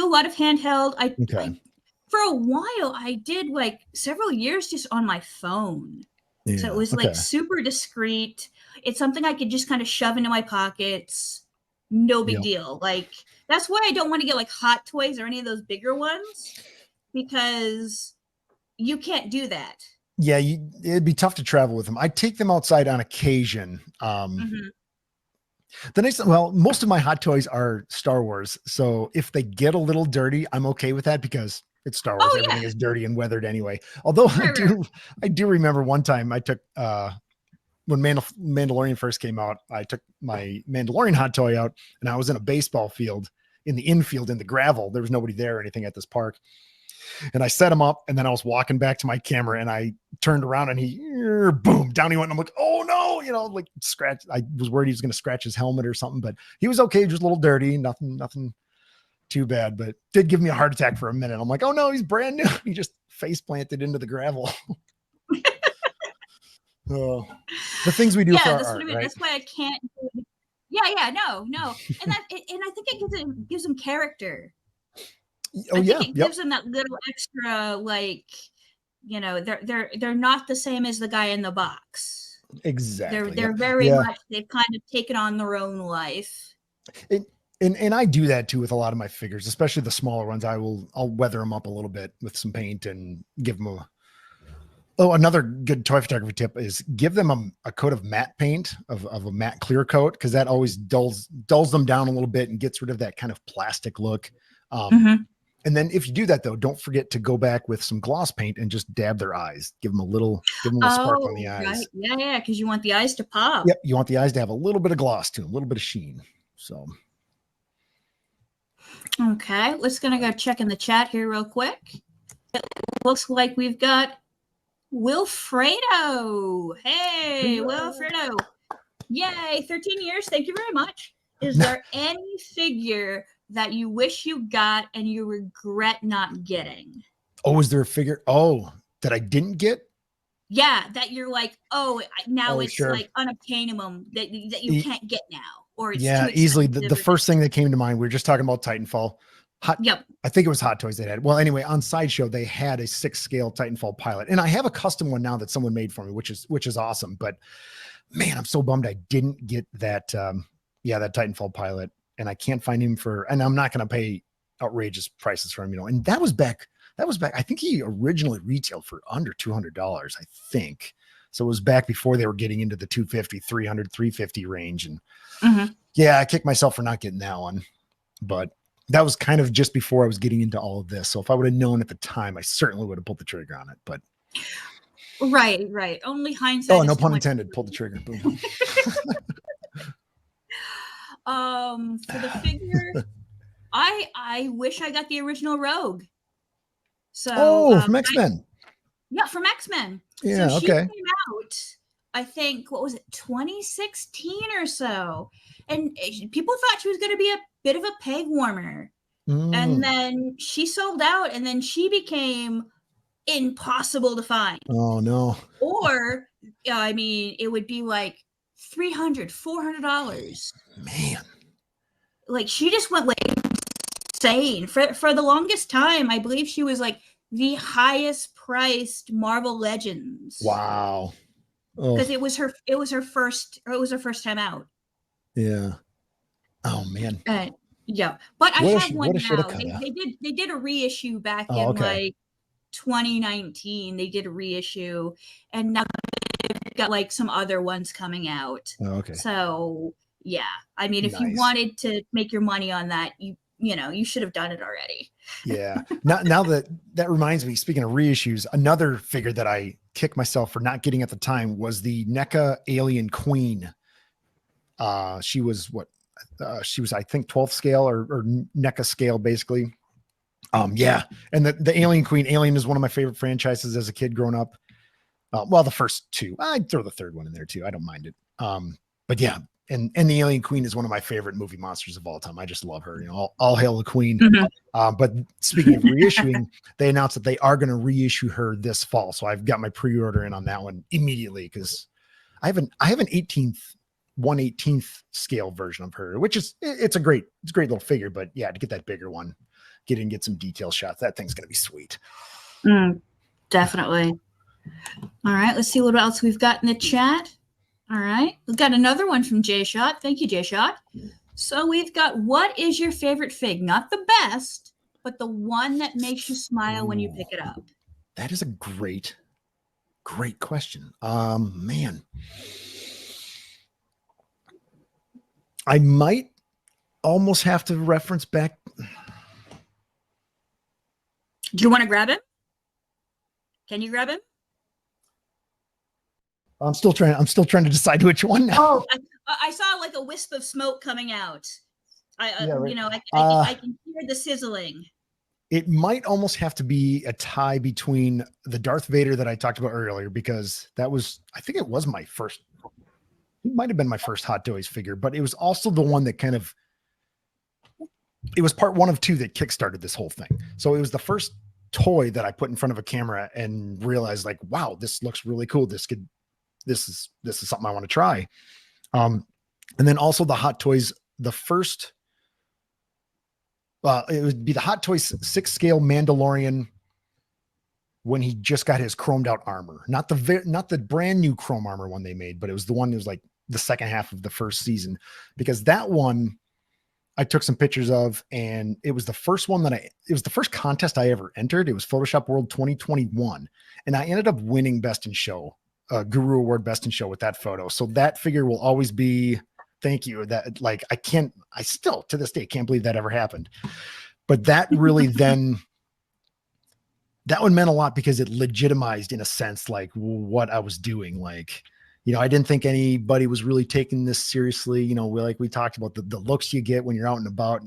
Speaker 1: a lot of handheld.
Speaker 2: Okay.
Speaker 1: For a while, I did like several years just on my phone.
Speaker 2: Yeah,
Speaker 1: so it was like super discreet. It's something I could just kind of shove into my pockets. No big deal. Like, that's why I don't want to get like Hot Toys or any of those bigger ones, because you can't do that.
Speaker 2: Yeah, it'd be tough to travel with them. I take them outside on occasion. Most of my Hot Toys are Star Wars. So if they get a little dirty, I'm okay with that because it's Star Wars. Everything is dirty and weathered anyway. Although I do remember one time I took, when Mandalorian first came out, I took my Mandalorian Hot Toy out and I was in a baseball field in the infield in the gravel. There was nobody there or anything at this park. And I set him up and then I was walking back to my camera and I turned around and he, boom, down he went. And I'm like, oh no, like scratch. I was worried he was going to scratch his helmet or something, but he was okay. Just a little dirty, nothing too bad, but did give me a heart attack for a minute. I'm like, oh no, he's brand new. He just face planted into the gravel. The things we do for our art, right?
Speaker 1: That's why I can't do it. Yeah, no. And I think it gives them character.
Speaker 2: Oh, yeah.
Speaker 1: It gives them that little extra, like, they're not the same as the guy in the box.
Speaker 2: Exactly.
Speaker 1: They're very much, they've kind of taken on their own life.
Speaker 2: And I do that too with a lot of my figures, especially the smaller ones. I'll weather them up a little bit with some paint and give them a. Oh, another good toy photography tip is give them a coat of matte paint of a matte clear coat, because that always dulls them down a little bit and gets rid of that kind of plastic look.
Speaker 1: Mhm.
Speaker 2: And then if you do that though, don't forget to go back with some gloss paint and just dab their eyes. Give them a spark on the eyes.
Speaker 1: Right. Yeah, because you want the eyes to pop.
Speaker 2: Yep, you want the eyes to have a little bit of gloss to them, a little bit of sheen. So.
Speaker 1: Okay, let's gonna go check in the chat here real quick. It looks like we've got Wilfredo. Hey, Wilfredo. Yay, 13 years. Thank you very much. Is there any figure that you wish you got and you regret not getting?
Speaker 2: Oh, is there a figure? Oh, that I didn't get?
Speaker 1: Yeah, that you're like, now it's
Speaker 2: sure.
Speaker 1: like unobtainable that you can't get now. Or it's
Speaker 2: yeah,
Speaker 1: too
Speaker 2: easily. The first thing that came to mind, we were just talking about Titanfall.
Speaker 1: Yep.
Speaker 2: I think it was Hot Toys that had. Well, anyway, on Sideshow they had a 6 scale Titanfall pilot, and I have a custom one now that someone made for me, which is awesome. But man, I'm so bummed I didn't get that. That Titanfall pilot, and I can't find him and I'm not going to pay outrageous prices for him, And that was back. I think he originally retailed for under $200. I think. So it was back before they were getting into the 250, 300, 350 range. And yeah, I kicked myself for not getting that one, but that was kind of just before I was getting into all of this. So if I would have known at the time, I certainly would have pulled the trigger on it, but.
Speaker 1: Right. Only hindsight.
Speaker 2: Oh, no pun intended. Pulled the trigger. Boom.
Speaker 1: For the figure, I wish I got the original Rogue. So
Speaker 2: from X-Men.
Speaker 1: From X-Men.
Speaker 2: Yeah,
Speaker 1: so
Speaker 2: okay.
Speaker 1: She came out, I think, what was it, 2016 or so, and people thought she was going to be a bit of a peg warmer, and then she sold out, and then she became impossible to find.
Speaker 2: Oh no!
Speaker 1: Or I mean, it would be like $300, $400.
Speaker 2: Man,
Speaker 1: like she just went like insane for the longest time. I believe she was like the highest priced Marvel Legends.
Speaker 2: Wow.
Speaker 1: Because it was her first time out.
Speaker 2: Yeah. Oh man.
Speaker 1: Yeah. But I have one now. They did a reissue back in like 2019. They did a reissue, and now they've got like some other ones coming out.
Speaker 2: Oh, okay.
Speaker 1: So yeah. I mean, if you wanted to make your money on that, you should have done it already.
Speaker 2: Yeah. Now that reminds me, speaking of reissues, another figure that I kicked myself for not getting at the time was the NECA Alien Queen. She was I think 12th scale or NECA scale, basically. Yeah. And the Alien Queen, Alien is one of my favorite franchises as a kid growing up. Well, the first two, I'd throw the third one in there too. I don't mind it. But yeah. And the Alien Queen is one of my favorite movie monsters of all time. I just love her. All hail the Queen. But speaking of reissuing, they announced that they are going to reissue her this fall. So I've got my pre-order in on that one immediately, because I have an 1/18th scale version of her, which is it's a great little figure. But yeah, to get that bigger one, get some detail shots. That thing's going to be sweet.
Speaker 1: Definitely. All right, let's see what else we've got in the chat. All right, we've got another one from Jay Shot. Thank you, Jay Shot. So we've got, what is your favorite fig? Not the best, but the one that makes you smile when you pick it up.
Speaker 2: That is a great question. Man, I might almost have to reference back.
Speaker 1: Do you want to grab him? Can you grab him?
Speaker 2: I'm still trying to decide which one now.
Speaker 1: Oh, I saw like a wisp of smoke coming out. I can hear the sizzling.
Speaker 2: It might almost have to be a tie between the Darth Vader that I talked about earlier, because I think it might have been my first Hot Toys figure, but it was also the one that it was part one of two that kickstarted this whole thing. So it was the first toy that I put in front of a camera and realized, like, wow, this looks really cool. This is something I want to try. And then also the Hot Toys, the first, it would be the Hot Toys 6 scale Mandalorian when he just got his chromed out armor, not the brand new chrome armor one they made, but it was the one that was like the second half of the first season, because that one, I took some pictures of, and it was the first one it was the first contest I ever entered. It was Photoshop World 2021. And I ended up winning Best in Show, Guru Award Best in Show with that photo. So that figure will always be, thank you. That like, I still to this day can't believe that ever happened. But that really then, that one meant a lot because it legitimized in a sense, like what I was doing. Like, you know, I didn't think anybody was really taking this seriously. You know, like we talked about the looks you get when you're out and about.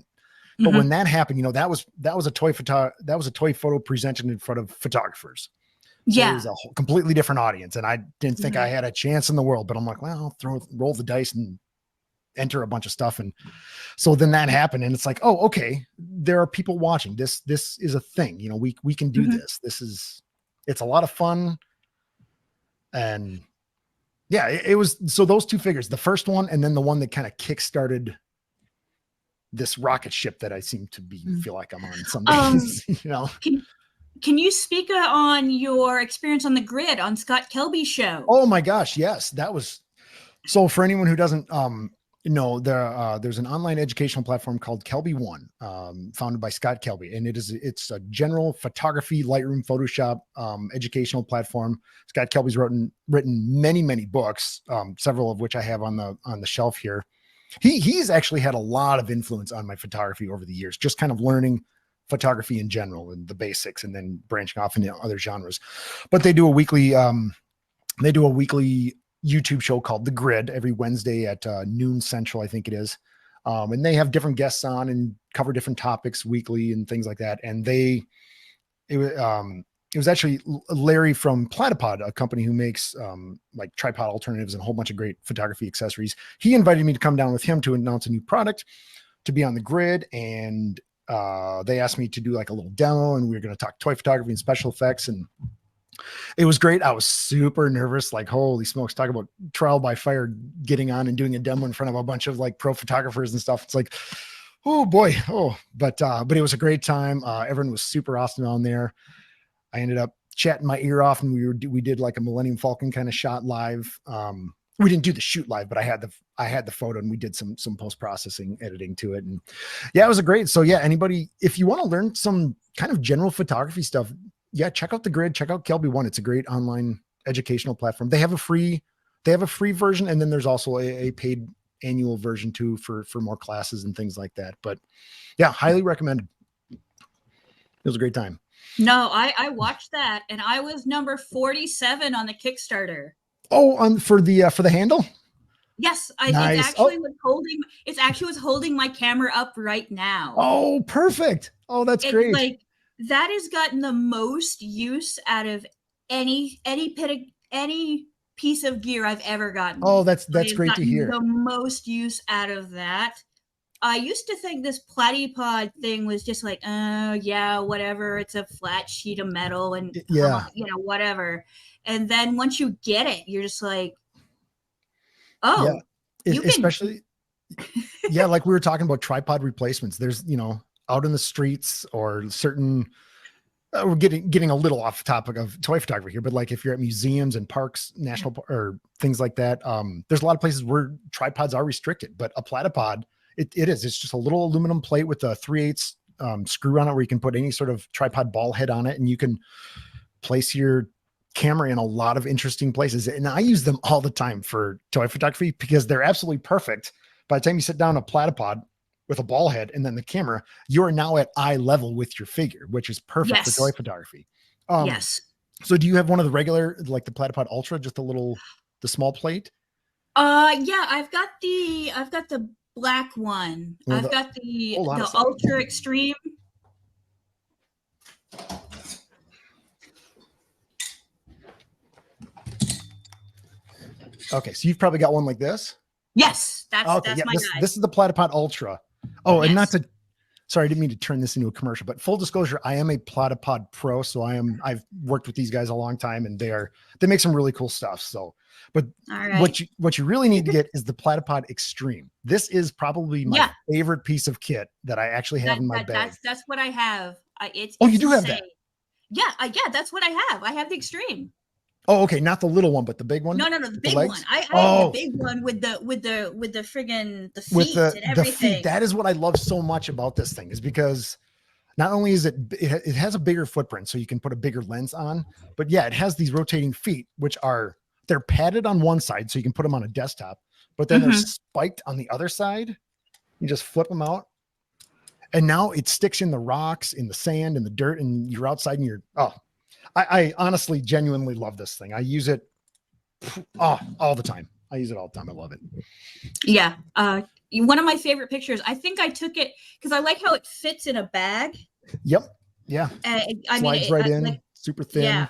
Speaker 2: But when that happened, you know, that was a toy photo presented in front of photographers. So it was a whole completely different audience. And I didn't think I had a chance in the world, but I'm like, well, roll the dice and enter a bunch of stuff. And so then that happened, and it's like, oh, okay, there are people watching this. This is a thing, you know, we can do this. It's a lot of fun. And yeah, it was, so those two figures, the first one, and then the one that kind of kickstarted this rocket ship that I seem to feel like I'm on some days, you know.
Speaker 1: Can you speak on your experience on the grid on Scott Kelby's show?
Speaker 2: Oh my gosh, yes, that was. So for anyone who doesn't know, there's an online educational platform called Kelby One, founded by Scott Kelby, and it's a general photography, Lightroom, Photoshop educational platform. Scott Kelby's written many books, several of which I have on the shelf here. He's actually had a lot of influence on my photography over the years, just kind of learning photography in general and the basics, and then branching off into other genres. But they do a weekly YouTube show called The Grid every Wednesday at noon Central, I think it is. And they have different guests on and cover different topics weekly and things like that. And it was actually Larry from Platypod, a company who makes like tripod alternatives and a whole bunch of great photography accessories. He invited me to come down with him to announce a new product, to be on the grid. And they asked me to do like a little demo, and we were going to talk toy photography and special effects. And it was great. I was super nervous, like, holy smokes, talk about trial by fire, getting on and doing a demo in front of a bunch of like pro photographers and stuff. It's like, oh boy. But it was a great time. Everyone was super awesome on there. I ended up chatting my ear off, and we did like a Millennium Falcon kind of shot live. We didn't do the shoot live, but I had the photo, and we did some post-processing editing to it. And yeah, it was a great. So yeah, anybody, if you want to learn some kind of general photography stuff, yeah, check out the Grid, check out Kelby One. It's a great online educational platform. They have a free version, and then there's also a paid annual version too for more classes and things like that. But yeah, highly recommended. It was a great time.
Speaker 1: No, I watched that, and I was number 47 on the Kickstarter.
Speaker 2: Oh, for the handle?
Speaker 1: Yes,
Speaker 2: nice.
Speaker 1: It actually was holding my camera up right now.
Speaker 2: Oh, perfect. Oh, that's great.
Speaker 1: Like, that has gotten the most use out of any piece of gear I've ever gotten.
Speaker 2: Oh, that's great to hear.
Speaker 1: The most use out of that. I used to think this Platypod thing was just like, oh yeah, whatever. It's a flat sheet of metal and whatever. And then once you get it, you're just like, oh,
Speaker 2: yeah. Especially, yeah, like we were talking about tripod replacements. There's, out in the streets or certain, we're getting a little off topic of toy photography here, but like if you're at museums and parks, national or things like that, there's a lot of places where tripods are restricted, but a Platypod, it's just a little aluminum plate with a 3/8 screw on it, where you can put any sort of tripod ball head on it, and you can place your camera in a lot of interesting places. And I use them all the time for toy photography because they're absolutely perfect. By the time you sit down a Platypod with a ball head and then the camera, you're now at eye level with your figure, which is perfect for toy photography.
Speaker 1: Yes. So
Speaker 2: do you have one of the regular, like the Platypod Ultra, just the small plate?
Speaker 1: Yeah, I've got the black one. I've got the Ultra Extreme.
Speaker 2: Okay, so you've probably got one like this.
Speaker 1: Yes, that's my guy.
Speaker 2: This is the Platypod Ultra. Oh, yes. And sorry, I didn't mean to turn this into a commercial, but full disclosure, I am a Platypod pro. So I've worked with these guys a long time, and they make some really cool stuff. So, but what you really need to get is the Platypod Extreme. This is probably my favorite piece of kit that I actually have in my bag.
Speaker 1: That's what I have.
Speaker 2: You do have that?
Speaker 1: Yeah, that's what I have. I have the Extreme.
Speaker 2: Oh, okay, not the little one, but the big one.
Speaker 1: No, the
Speaker 2: The
Speaker 1: big one.
Speaker 2: legs.
Speaker 1: I have the
Speaker 2: Oh,
Speaker 1: big one with the friggin' the
Speaker 2: with
Speaker 1: feet and
Speaker 2: the feet.
Speaker 1: everything.
Speaker 2: That is what I love so much about this thing, is because not only is it has a bigger footprint, so you can put a bigger lens on, but yeah, it has these rotating feet, which they're padded on one side, so you can put them on a desktop, but then they're spiked on the other side. You just flip them out, and now it sticks in the rocks, in the sand, in the dirt, and you're outside and I honestly, genuinely love this thing. I use it all the time. I use it all the time. I love it.
Speaker 1: Yeah. One of my favorite pictures. I think I took it because I like how it fits in a bag.
Speaker 2: Yep. Yeah. Slides right in, like, super thin.
Speaker 1: Yeah.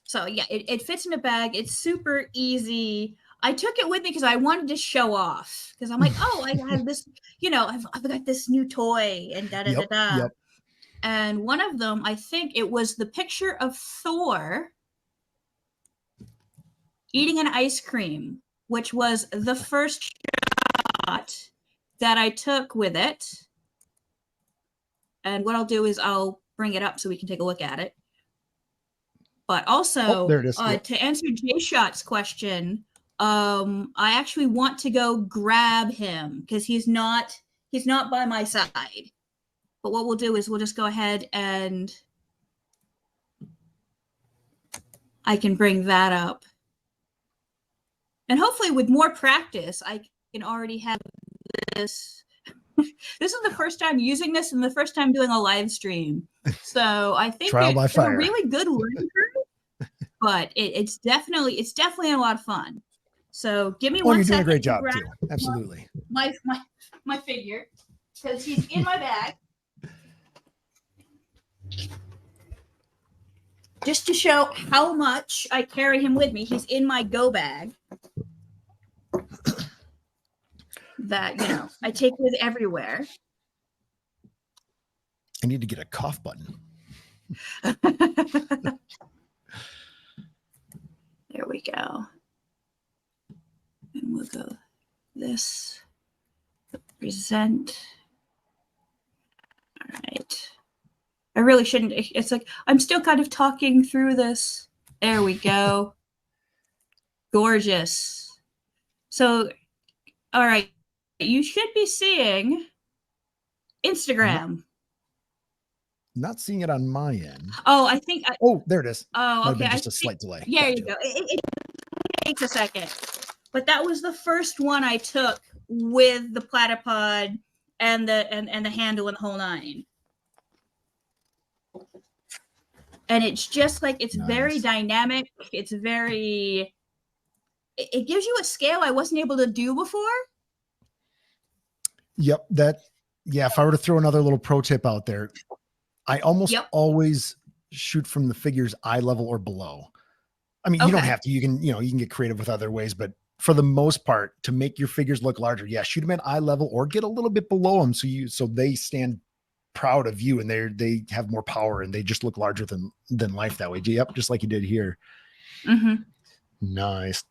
Speaker 1: So yeah, it fits in a bag. It's super easy. I took it with me because I wanted to show off, because I'm like, oh, I have this, I've got this new toy and da da da da.
Speaker 2: Yep.
Speaker 1: And one of them, I think it was the picture of Thor eating an ice cream, which was the first shot that I took with it. And what I'll do is I'll bring it up so we can take a look at it. But also,
Speaker 2: there it is.
Speaker 1: To answer Jay Shot's question, I actually want to go grab him because he's not by my side. But what we'll do is we'll just go ahead and I can bring that up. And hopefully with more practice, I can already have this. This is the first time using this and the first time doing a live stream. So I think it's a really good learning curve, but it's definitely a lot of fun. So give me 1
Speaker 2: you're
Speaker 1: second.
Speaker 2: Doing a great job too. Absolutely.
Speaker 1: My figure, because he's in my bag. Just to show how much I carry him with me, he's in my go bag that, I take with everywhere.
Speaker 2: I need to get a cough button.
Speaker 1: There we go. And we'll go this. Present. All right. I really shouldn't. It's like I'm still kind of talking through this. There we go. Gorgeous. So, all right. You should be seeing Instagram.
Speaker 2: Not seeing it on my end.
Speaker 1: Oh, I think.
Speaker 2: There it is.
Speaker 1: Oh, okay.
Speaker 2: Just a slight delay.
Speaker 1: Yeah, you go. It takes a second. But that was the first one I took with the platypod and the handle and the whole nine. And it's just like, it's very dynamic. It's very, it gives you a scale I wasn't able to do before.
Speaker 2: Yep. If I were to throw another little pro tip out there, I almost always shoot from the figure's eye level or below. I mean, you don't have to, you can get creative with other ways, but for the most part, to make your figures look larger, shoot them at eye level or get a little bit below them so they stand proud of you and they have more power and they just look larger than life that way. Yep, just like you did here.
Speaker 1: Mm-hmm.
Speaker 2: Nice.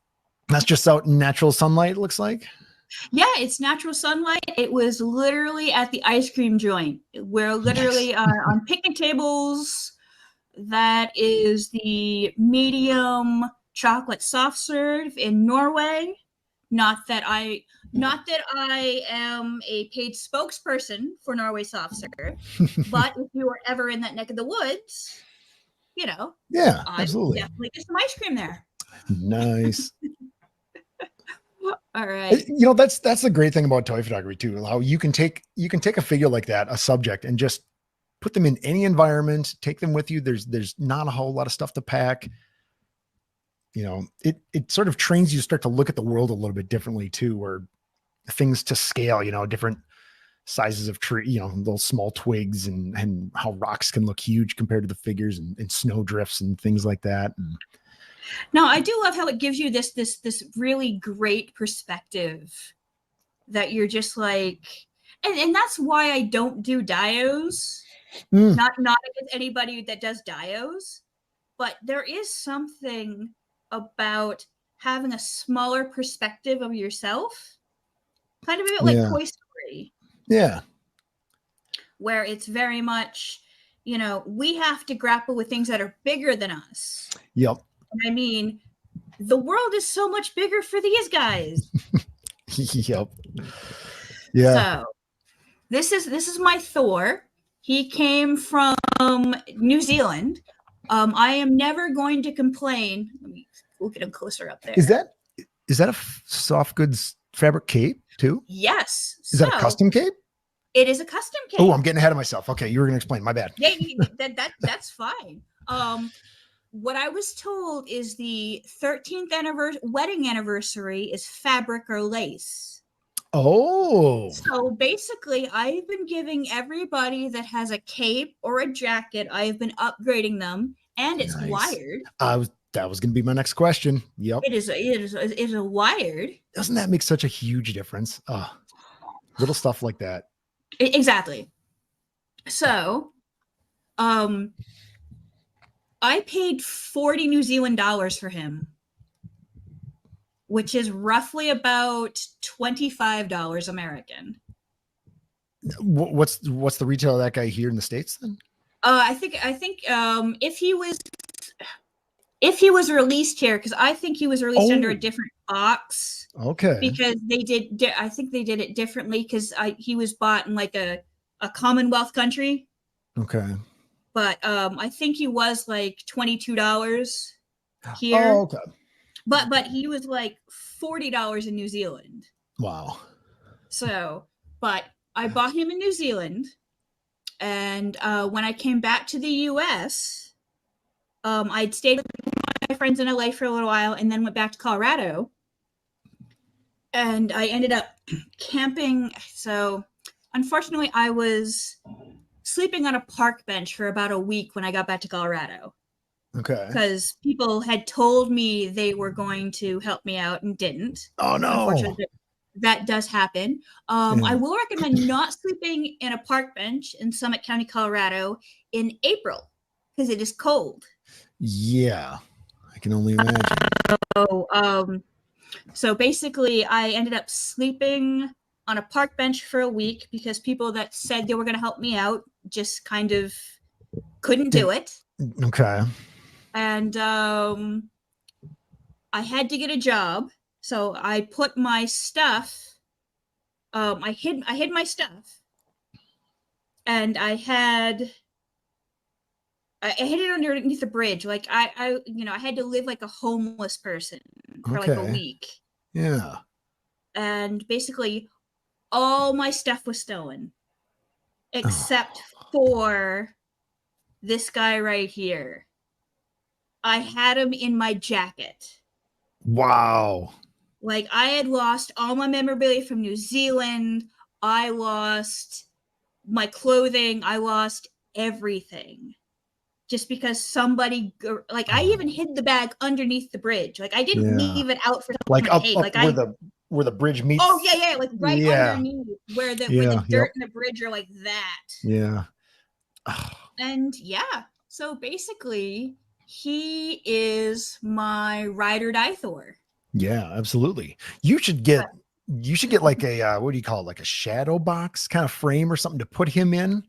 Speaker 2: That's just out in natural sunlight, it looks like. Yeah,
Speaker 1: it's natural sunlight. It was literally at the ice cream joint. We're literally on picnic tables. That is the medium chocolate soft serve in Norway. Not that I am a paid spokesperson for Norway soft serve, but if you were ever in that neck of the woods,
Speaker 2: yeah, absolutely,
Speaker 1: definitely get some ice cream there.
Speaker 2: Nice.
Speaker 1: All right.
Speaker 2: That's the great thing about toy photography too. How you can take a figure like that, a subject, and just put them in any environment, take them with you. There's not a whole lot of stuff to pack. It sort of trains you to start to look at the world a little bit differently too, or things to scale, different sizes of tree, those small twigs and how rocks can look huge compared to the figures and snow drifts and things like that.
Speaker 1: No, I do love how it gives you this really great perspective that you're just like, and that's why I don't do dios. Not against anybody that does dios, but there is something about having a smaller perspective of yourself, kind of a bit like Toy Story.
Speaker 2: Yeah.
Speaker 1: Where it's very much, we have to grapple with things that are bigger than us.
Speaker 2: Yep.
Speaker 1: And I mean, the world is so much bigger for these guys.
Speaker 2: Yep. Yeah.
Speaker 1: So this is my Thor. He came from New Zealand. I am never going to complain. We'll get him closer up there.
Speaker 2: Is that a soft goods fabric cape too?
Speaker 1: Yes.
Speaker 2: Is that a custom cape?
Speaker 1: It is a custom cape.
Speaker 2: Oh, I'm getting ahead of myself. Okay, you were going to explain. My bad.
Speaker 1: Yeah, that's fine. What I was told is the 13th wedding anniversary is fabric or lace.
Speaker 2: Oh.
Speaker 1: So basically, I've been giving everybody that has a cape or a jacket, I've been upgrading them, and it's
Speaker 2: Nice.
Speaker 1: wired.
Speaker 2: That was going to be my next question. Yep.
Speaker 1: It is a wired.
Speaker 2: Doesn't that make such a huge difference? Little stuff like that.
Speaker 1: Exactly. So, I paid 40 New Zealand dollars for him, which is roughly about $25 American.
Speaker 2: What's the retail of that guy here in the States then?
Speaker 1: I think if he was released here, because I think he was released under a different box.
Speaker 2: Okay.
Speaker 1: Because I think they did it differently because he was bought in like a Commonwealth country.
Speaker 2: Okay.
Speaker 1: But I think he was like $22 here.
Speaker 2: Oh, okay.
Speaker 1: But he was like $40 in New Zealand.
Speaker 2: Wow.
Speaker 1: So, but I bought him in New Zealand, and when I came back to the U.S., I'd stayed with my friends in LA for a little while, and then went back to Colorado. And I ended up camping. So, unfortunately, I was sleeping on a park bench for about a week when I got back to Colorado.
Speaker 2: Okay.
Speaker 1: Because people had told me they were going to help me out and didn't.
Speaker 2: Oh, no.
Speaker 1: Unfortunately, that does happen. I will recommend not sleeping in a park bench in Summit County, Colorado in April because it is cold.
Speaker 2: Yeah, I can only imagine.
Speaker 1: So basically, I ended up sleeping on a park bench for a week because people that said they were going to help me out just kind of couldn't do it.
Speaker 2: Okay.
Speaker 1: And I had to get a job, so I put my stuff. I hid my stuff, and I hid it underneath the bridge. Like I had to live like a homeless person for like a week.
Speaker 2: Yeah.
Speaker 1: And basically, all my stuff was stolen, except for this guy right here. I had him in my jacket.
Speaker 2: Wow.
Speaker 1: Like, I had lost all my memorabilia from New Zealand. I lost my clothing. I lost everything. Just because somebody, like, I even hid the bag underneath the bridge. Like, I didn't leave it out for someone to take. Like,
Speaker 2: where the bridge meets.
Speaker 1: Oh, yeah, like right underneath where the dirt and the bridge are like that.
Speaker 2: Yeah.
Speaker 1: And yeah, so basically, he is my ride or die Thor.
Speaker 2: Yeah, absolutely. You should get like a what do you call it? Like a shadow box kind of frame or something to put him in.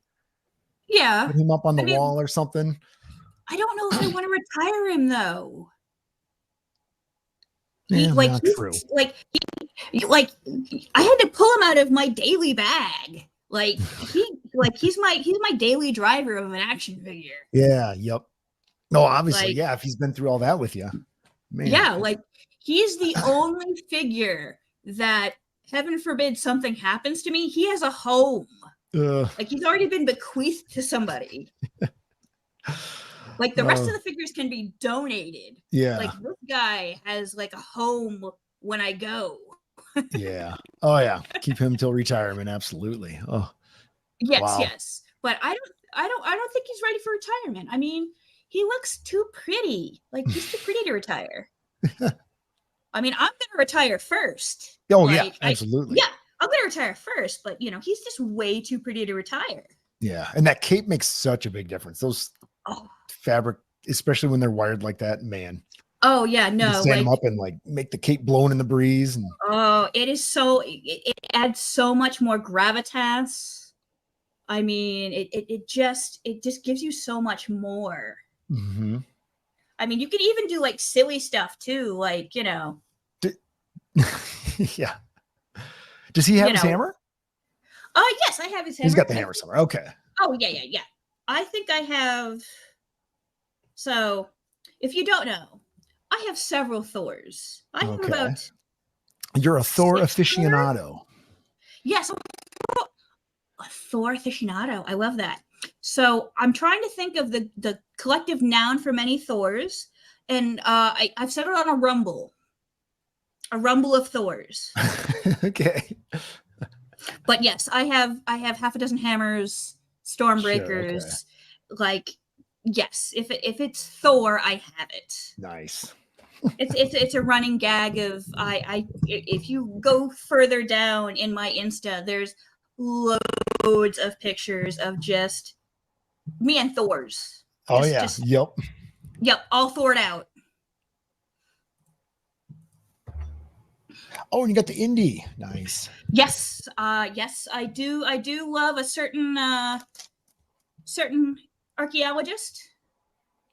Speaker 1: Yeah.
Speaker 2: Put him up on the wall or something.
Speaker 1: I don't know if I want to retire him though.
Speaker 2: True.
Speaker 1: Like I had to pull him out of my daily bag. He's my daily driver of an action figure.
Speaker 2: Yeah, yep. No, obviously, if he's been through all that with you. Man.
Speaker 1: Yeah, like he's the only figure that, heaven forbid something happens to me, he has a home. Like he's already been bequeathed to somebody. Like the rest of the figures can be donated.
Speaker 2: Yeah.
Speaker 1: Like this guy has like a home when I go.
Speaker 2: Yeah. Oh yeah. Keep him till retirement. Absolutely. Oh.
Speaker 1: Yes, wow. Yes. But I don't think he's ready for retirement. I mean, he looks too pretty. Like he's too pretty to retire. I mean, I'm gonna retire first.
Speaker 2: Oh yeah, absolutely.
Speaker 1: I'm gonna retire first, but he's just way too pretty to retire.
Speaker 2: Yeah, and that cape makes such a big difference. Those fabric, especially when they're wired like that, man.
Speaker 1: Oh yeah, no.
Speaker 2: Stand them up and like make the cape blowing in the breeze. And
Speaker 1: it is so. It adds so much more gravitas. I mean, it just gives you so much more.
Speaker 2: Mm-hmm.
Speaker 1: I mean, you could even do like silly stuff too, like
Speaker 2: Yeah. Does he have his hammer?
Speaker 1: Yes, I have his hammer.
Speaker 2: He's got the hammer somewhere. Okay.
Speaker 1: Oh yeah. I think I have. So, if you don't know, I have several Thors. I have about.
Speaker 2: You're a Thor
Speaker 1: 6
Speaker 2: aficionado.
Speaker 1: Thors? Yes, a Thor aficionado. I love that. So I'm trying to think of the collective noun for many Thors, and I've settled on a rumble of Thors.
Speaker 2: Okay.
Speaker 1: But yes, I have half a dozen hammers, Stormbreakers.
Speaker 2: Sure, okay.
Speaker 1: Like, yes, if it's Thor, I have it.
Speaker 2: Nice.
Speaker 1: It's a running gag of I if you go further down in my Insta, there's loads of pictures of just me and Thors.
Speaker 2: Oh yeah.
Speaker 1: Yep, all Thored out.
Speaker 2: Oh, and you got the indie. Nice.
Speaker 1: Yes, yes, I do love a certain archaeologist.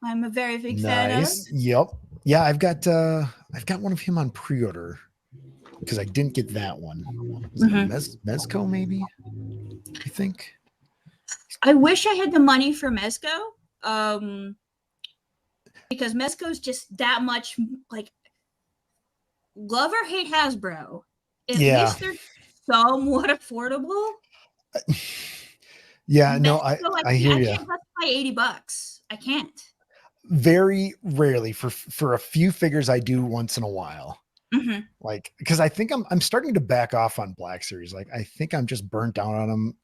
Speaker 1: I'm a very big fan of.
Speaker 2: Yep. Yeah, I've got one of him on pre-order because I didn't get that one. Mezco, maybe? I think.
Speaker 1: I wish I had the money for Mezco. Because Mezco's just that much like love or hate Hasbro. At least they're somewhat affordable.
Speaker 2: Yeah, no, I hear you.
Speaker 1: I can't justify $80. I can't.
Speaker 2: Very rarely for a few figures I do once in a while.
Speaker 1: Mm-hmm.
Speaker 2: Like, because I think I'm starting to back off on Black Series. Like, I think I'm just burnt down on them.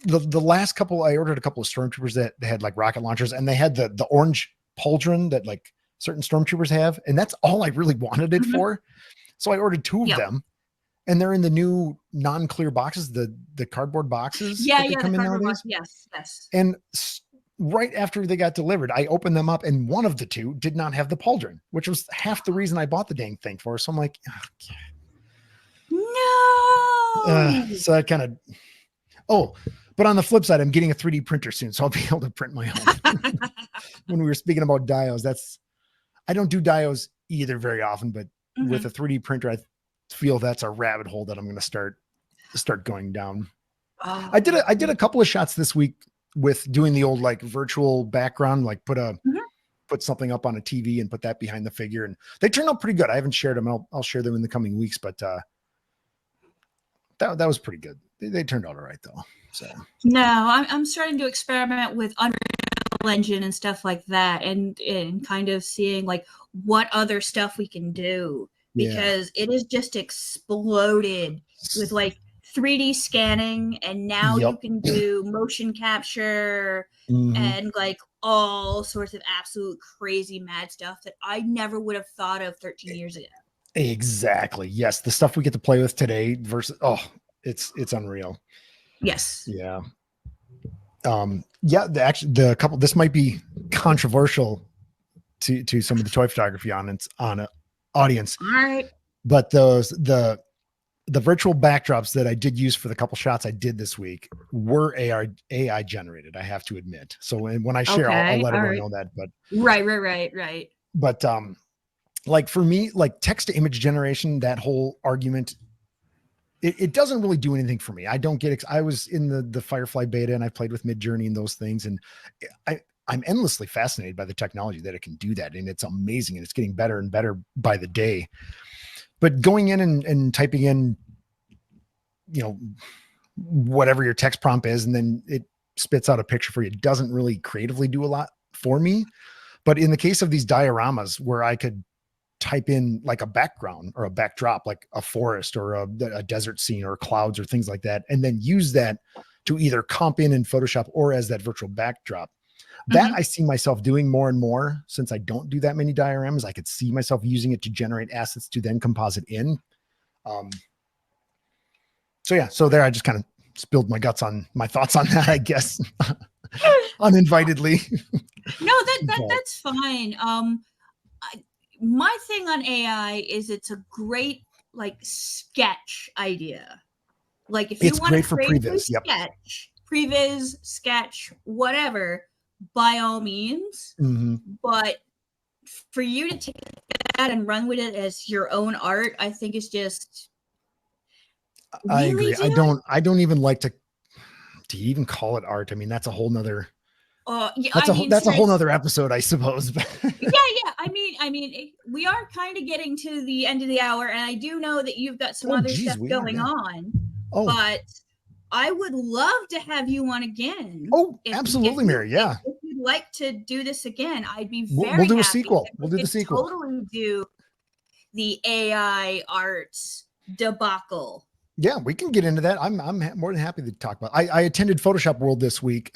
Speaker 2: The last couple, I ordered a couple of Stormtroopers that had like rocket launchers, and they had the orange pauldron that like certain Stormtroopers have, and that's all I really wanted it for. So I ordered 2 of them, and they're in the new non-clear boxes, the cardboard boxes.
Speaker 1: Yeah, the cardboard box. Yes.
Speaker 2: And right after they got delivered, I opened them up, and one of the 2 did not have the pauldron, which was half the reason I bought the dang thing for. So I'm like,
Speaker 1: no.
Speaker 2: So I kind of, but on the flip side, I'm getting a 3D printer soon, so I'll be able to print my own. When we were speaking about dios, I don't do dios either very often, but with a 3D printer, I feel that's a rabbit hole that I'm going to start going down.
Speaker 1: Oh.
Speaker 2: I did a couple of shots this week with doing the old like virtual background, like put something up on a TV and put that behind the figure, and they turned out pretty good. I haven't shared them. I'll share them in the coming weeks, but that was pretty good. They turned out all right though. So
Speaker 1: no, I'm starting to experiment with Unreal Engine and stuff like that, and kind of seeing like what other stuff we can do, because it has just exploded with like 3D scanning, and now you can do motion capture and like all sorts of absolute crazy mad stuff that I never would have thought of 13 years ago. Exactly.
Speaker 2: Yes, the stuff we get to play with today versus it's unreal.
Speaker 1: Yes.
Speaker 2: Yeah. The couple, this might be controversial to some of the toy photography on audience.
Speaker 1: All right.
Speaker 2: But the virtual backdrops that I did use for the couple shots I did this week were AI generated, I have to admit. So when I share, I'll let everyone know that. But
Speaker 1: right.
Speaker 2: But like for me, like text to image generation, that whole argument, it doesn't really do anything for me. I don't get I was in the Firefly beta, and I played with Midjourney and those things, and I'm endlessly fascinated by the technology that it can do that, and it's amazing, and it's getting better and better by the day. But going in and typing in, whatever your text prompt is, and then it spits out a picture for you, doesn't really creatively do a lot for me. But in the case of these dioramas where I could type in like a background or a backdrop, like a forest or a desert scene or clouds or things like that, and then use that to either comp in Photoshop or as that virtual backdrop, that I see myself doing more and more. Since I don't do that many dioramas, I could see myself using it to generate assets to then composite in. So there I just kind of spilled my guts on my thoughts on that, I guess. Uninvitedly.
Speaker 1: No, that's fine. My thing on AI is it's a great like sketch idea. Like if you want to create a sketch, previs, sketch, whatever, by all means.
Speaker 2: Mhm.
Speaker 1: But for you to take that and run with it as your own art, I think is just
Speaker 2: I
Speaker 1: really
Speaker 2: agree. I don't even like to even call it art. I mean, that's a whole nother
Speaker 1: yeah,
Speaker 2: that's a whole nother episode, I suppose.
Speaker 1: yeah. I mean, we are kind of getting to the end of the hour, and I do know that you've got some other stuff going on.
Speaker 2: Oh,
Speaker 1: but I would love to have you on again.
Speaker 2: Oh, absolutely, Mary. Yeah.
Speaker 1: If you'd like to do this again, I'd be very
Speaker 2: We'll do
Speaker 1: happy.
Speaker 2: a sequel. We'll do the sequel.
Speaker 1: Totally do the AI arts debacle.
Speaker 2: Yeah, we can get into that. I'm more than happy to talk about. I attended Photoshop World this week,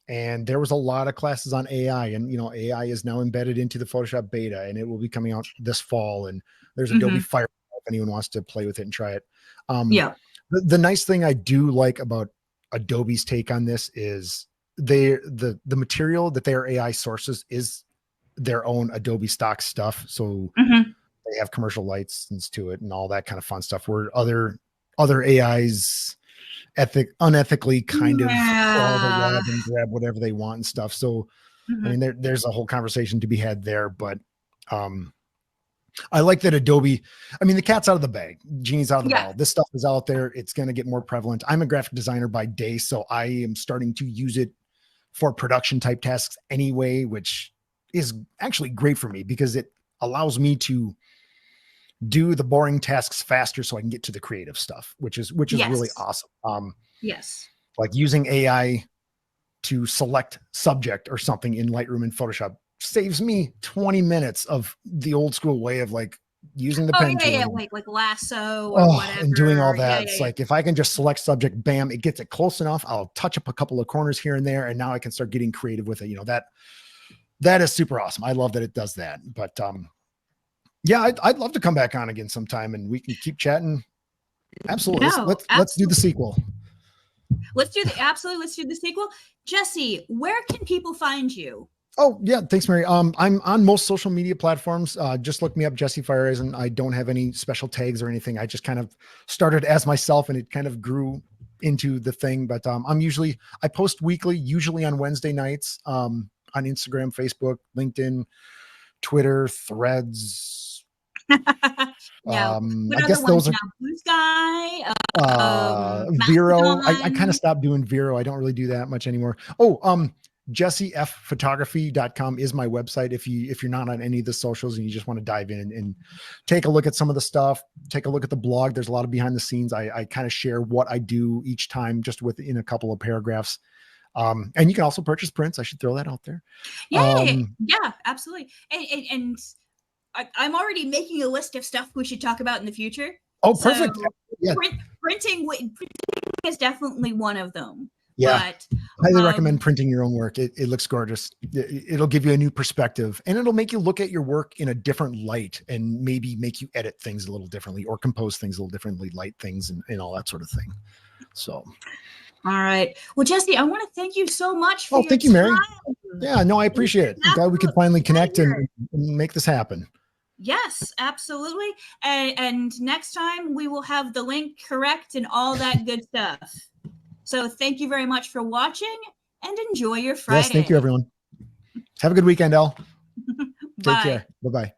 Speaker 2: and there was a lot of classes on AI, and AI is now embedded into the Photoshop beta, and it will be coming out this fall. And there's Adobe Firefly if anyone wants to play with it and try it.
Speaker 1: Yeah.
Speaker 2: The nice thing I do like about Adobe's take on this is the material that their AI sources is their own Adobe stock stuff. So they have commercial license to it and all that kind of fun stuff, where other AIs unethically kind of crawl the web and grab whatever they want and stuff. So I mean, there's a whole conversation to be had there, but I like that Adobe, I mean, the cat's out of the bag, genie's out of the bottle. This stuff is out there. It's going to get more prevalent. I'm a graphic designer by day, so I am starting to use it for production type tasks anyway, which is actually great for me because it allows me to do the boring tasks faster so I can get to the creative stuff, which is really awesome.
Speaker 1: Yes.
Speaker 2: Like using AI to select subject or something in Lightroom and Photoshop saves me 20 minutes of the old school way of like using the pen tool.
Speaker 1: Like lasso or whatever.
Speaker 2: And doing all that. It's like, if I can just select subject, bam, it gets it close enough. I'll touch up a couple of corners here and there. And now I can start getting creative with it. That is super awesome. I love that it does that. But yeah, I'd love to come back on again sometime and we can keep chatting. Absolutely. Let's do the sequel.
Speaker 1: Let's do the sequel. Jesse, where can people find you?
Speaker 2: Oh yeah. Thanks, Mary. I'm on most social media platforms. Just look me up, Jesse Feiereisen. I don't have any special tags or anything. I just kind of started as myself and it kind of grew into the thing, but I post weekly, usually on Wednesday nights, on Instagram, Facebook, LinkedIn, Twitter, Threads.
Speaker 1: I
Speaker 2: guess those are
Speaker 1: Blue Sky,
Speaker 2: Vero. I kind of stopped doing Vero. I don't really do that much anymore. JesseFphotography.com is my website. If you're not on any of the socials and you just want to dive in and take a look at some of the stuff, take a look at the blog. There's a lot of behind the scenes. I kind of share what I do each time, just within a couple of paragraphs. And you can also purchase prints. I should throw that out there.
Speaker 1: Yeah, absolutely. And I'm already making a list of stuff we should talk about in the future.
Speaker 2: Oh, perfect.
Speaker 1: Yeah. Printing is definitely one of them.
Speaker 2: Yeah, but, highly recommend printing your own work. It looks gorgeous. It'll give you a new perspective and it'll make you look at your work in a different light and maybe make you edit things a little differently or compose things a little differently, light things and all that sort of thing. So.
Speaker 1: All right. Well, Jesse, I want to thank you so much for
Speaker 2: thank you, Mary. Yeah, no, I appreciate it. I'm glad we could finally connect and make this happen.
Speaker 1: Yes, absolutely. And next time we will have the link correct and all that good stuff. So thank you very much for watching and enjoy your Friday.
Speaker 2: Yes, thank you, everyone. Have a good weekend, Elle. Take care. Bye-bye.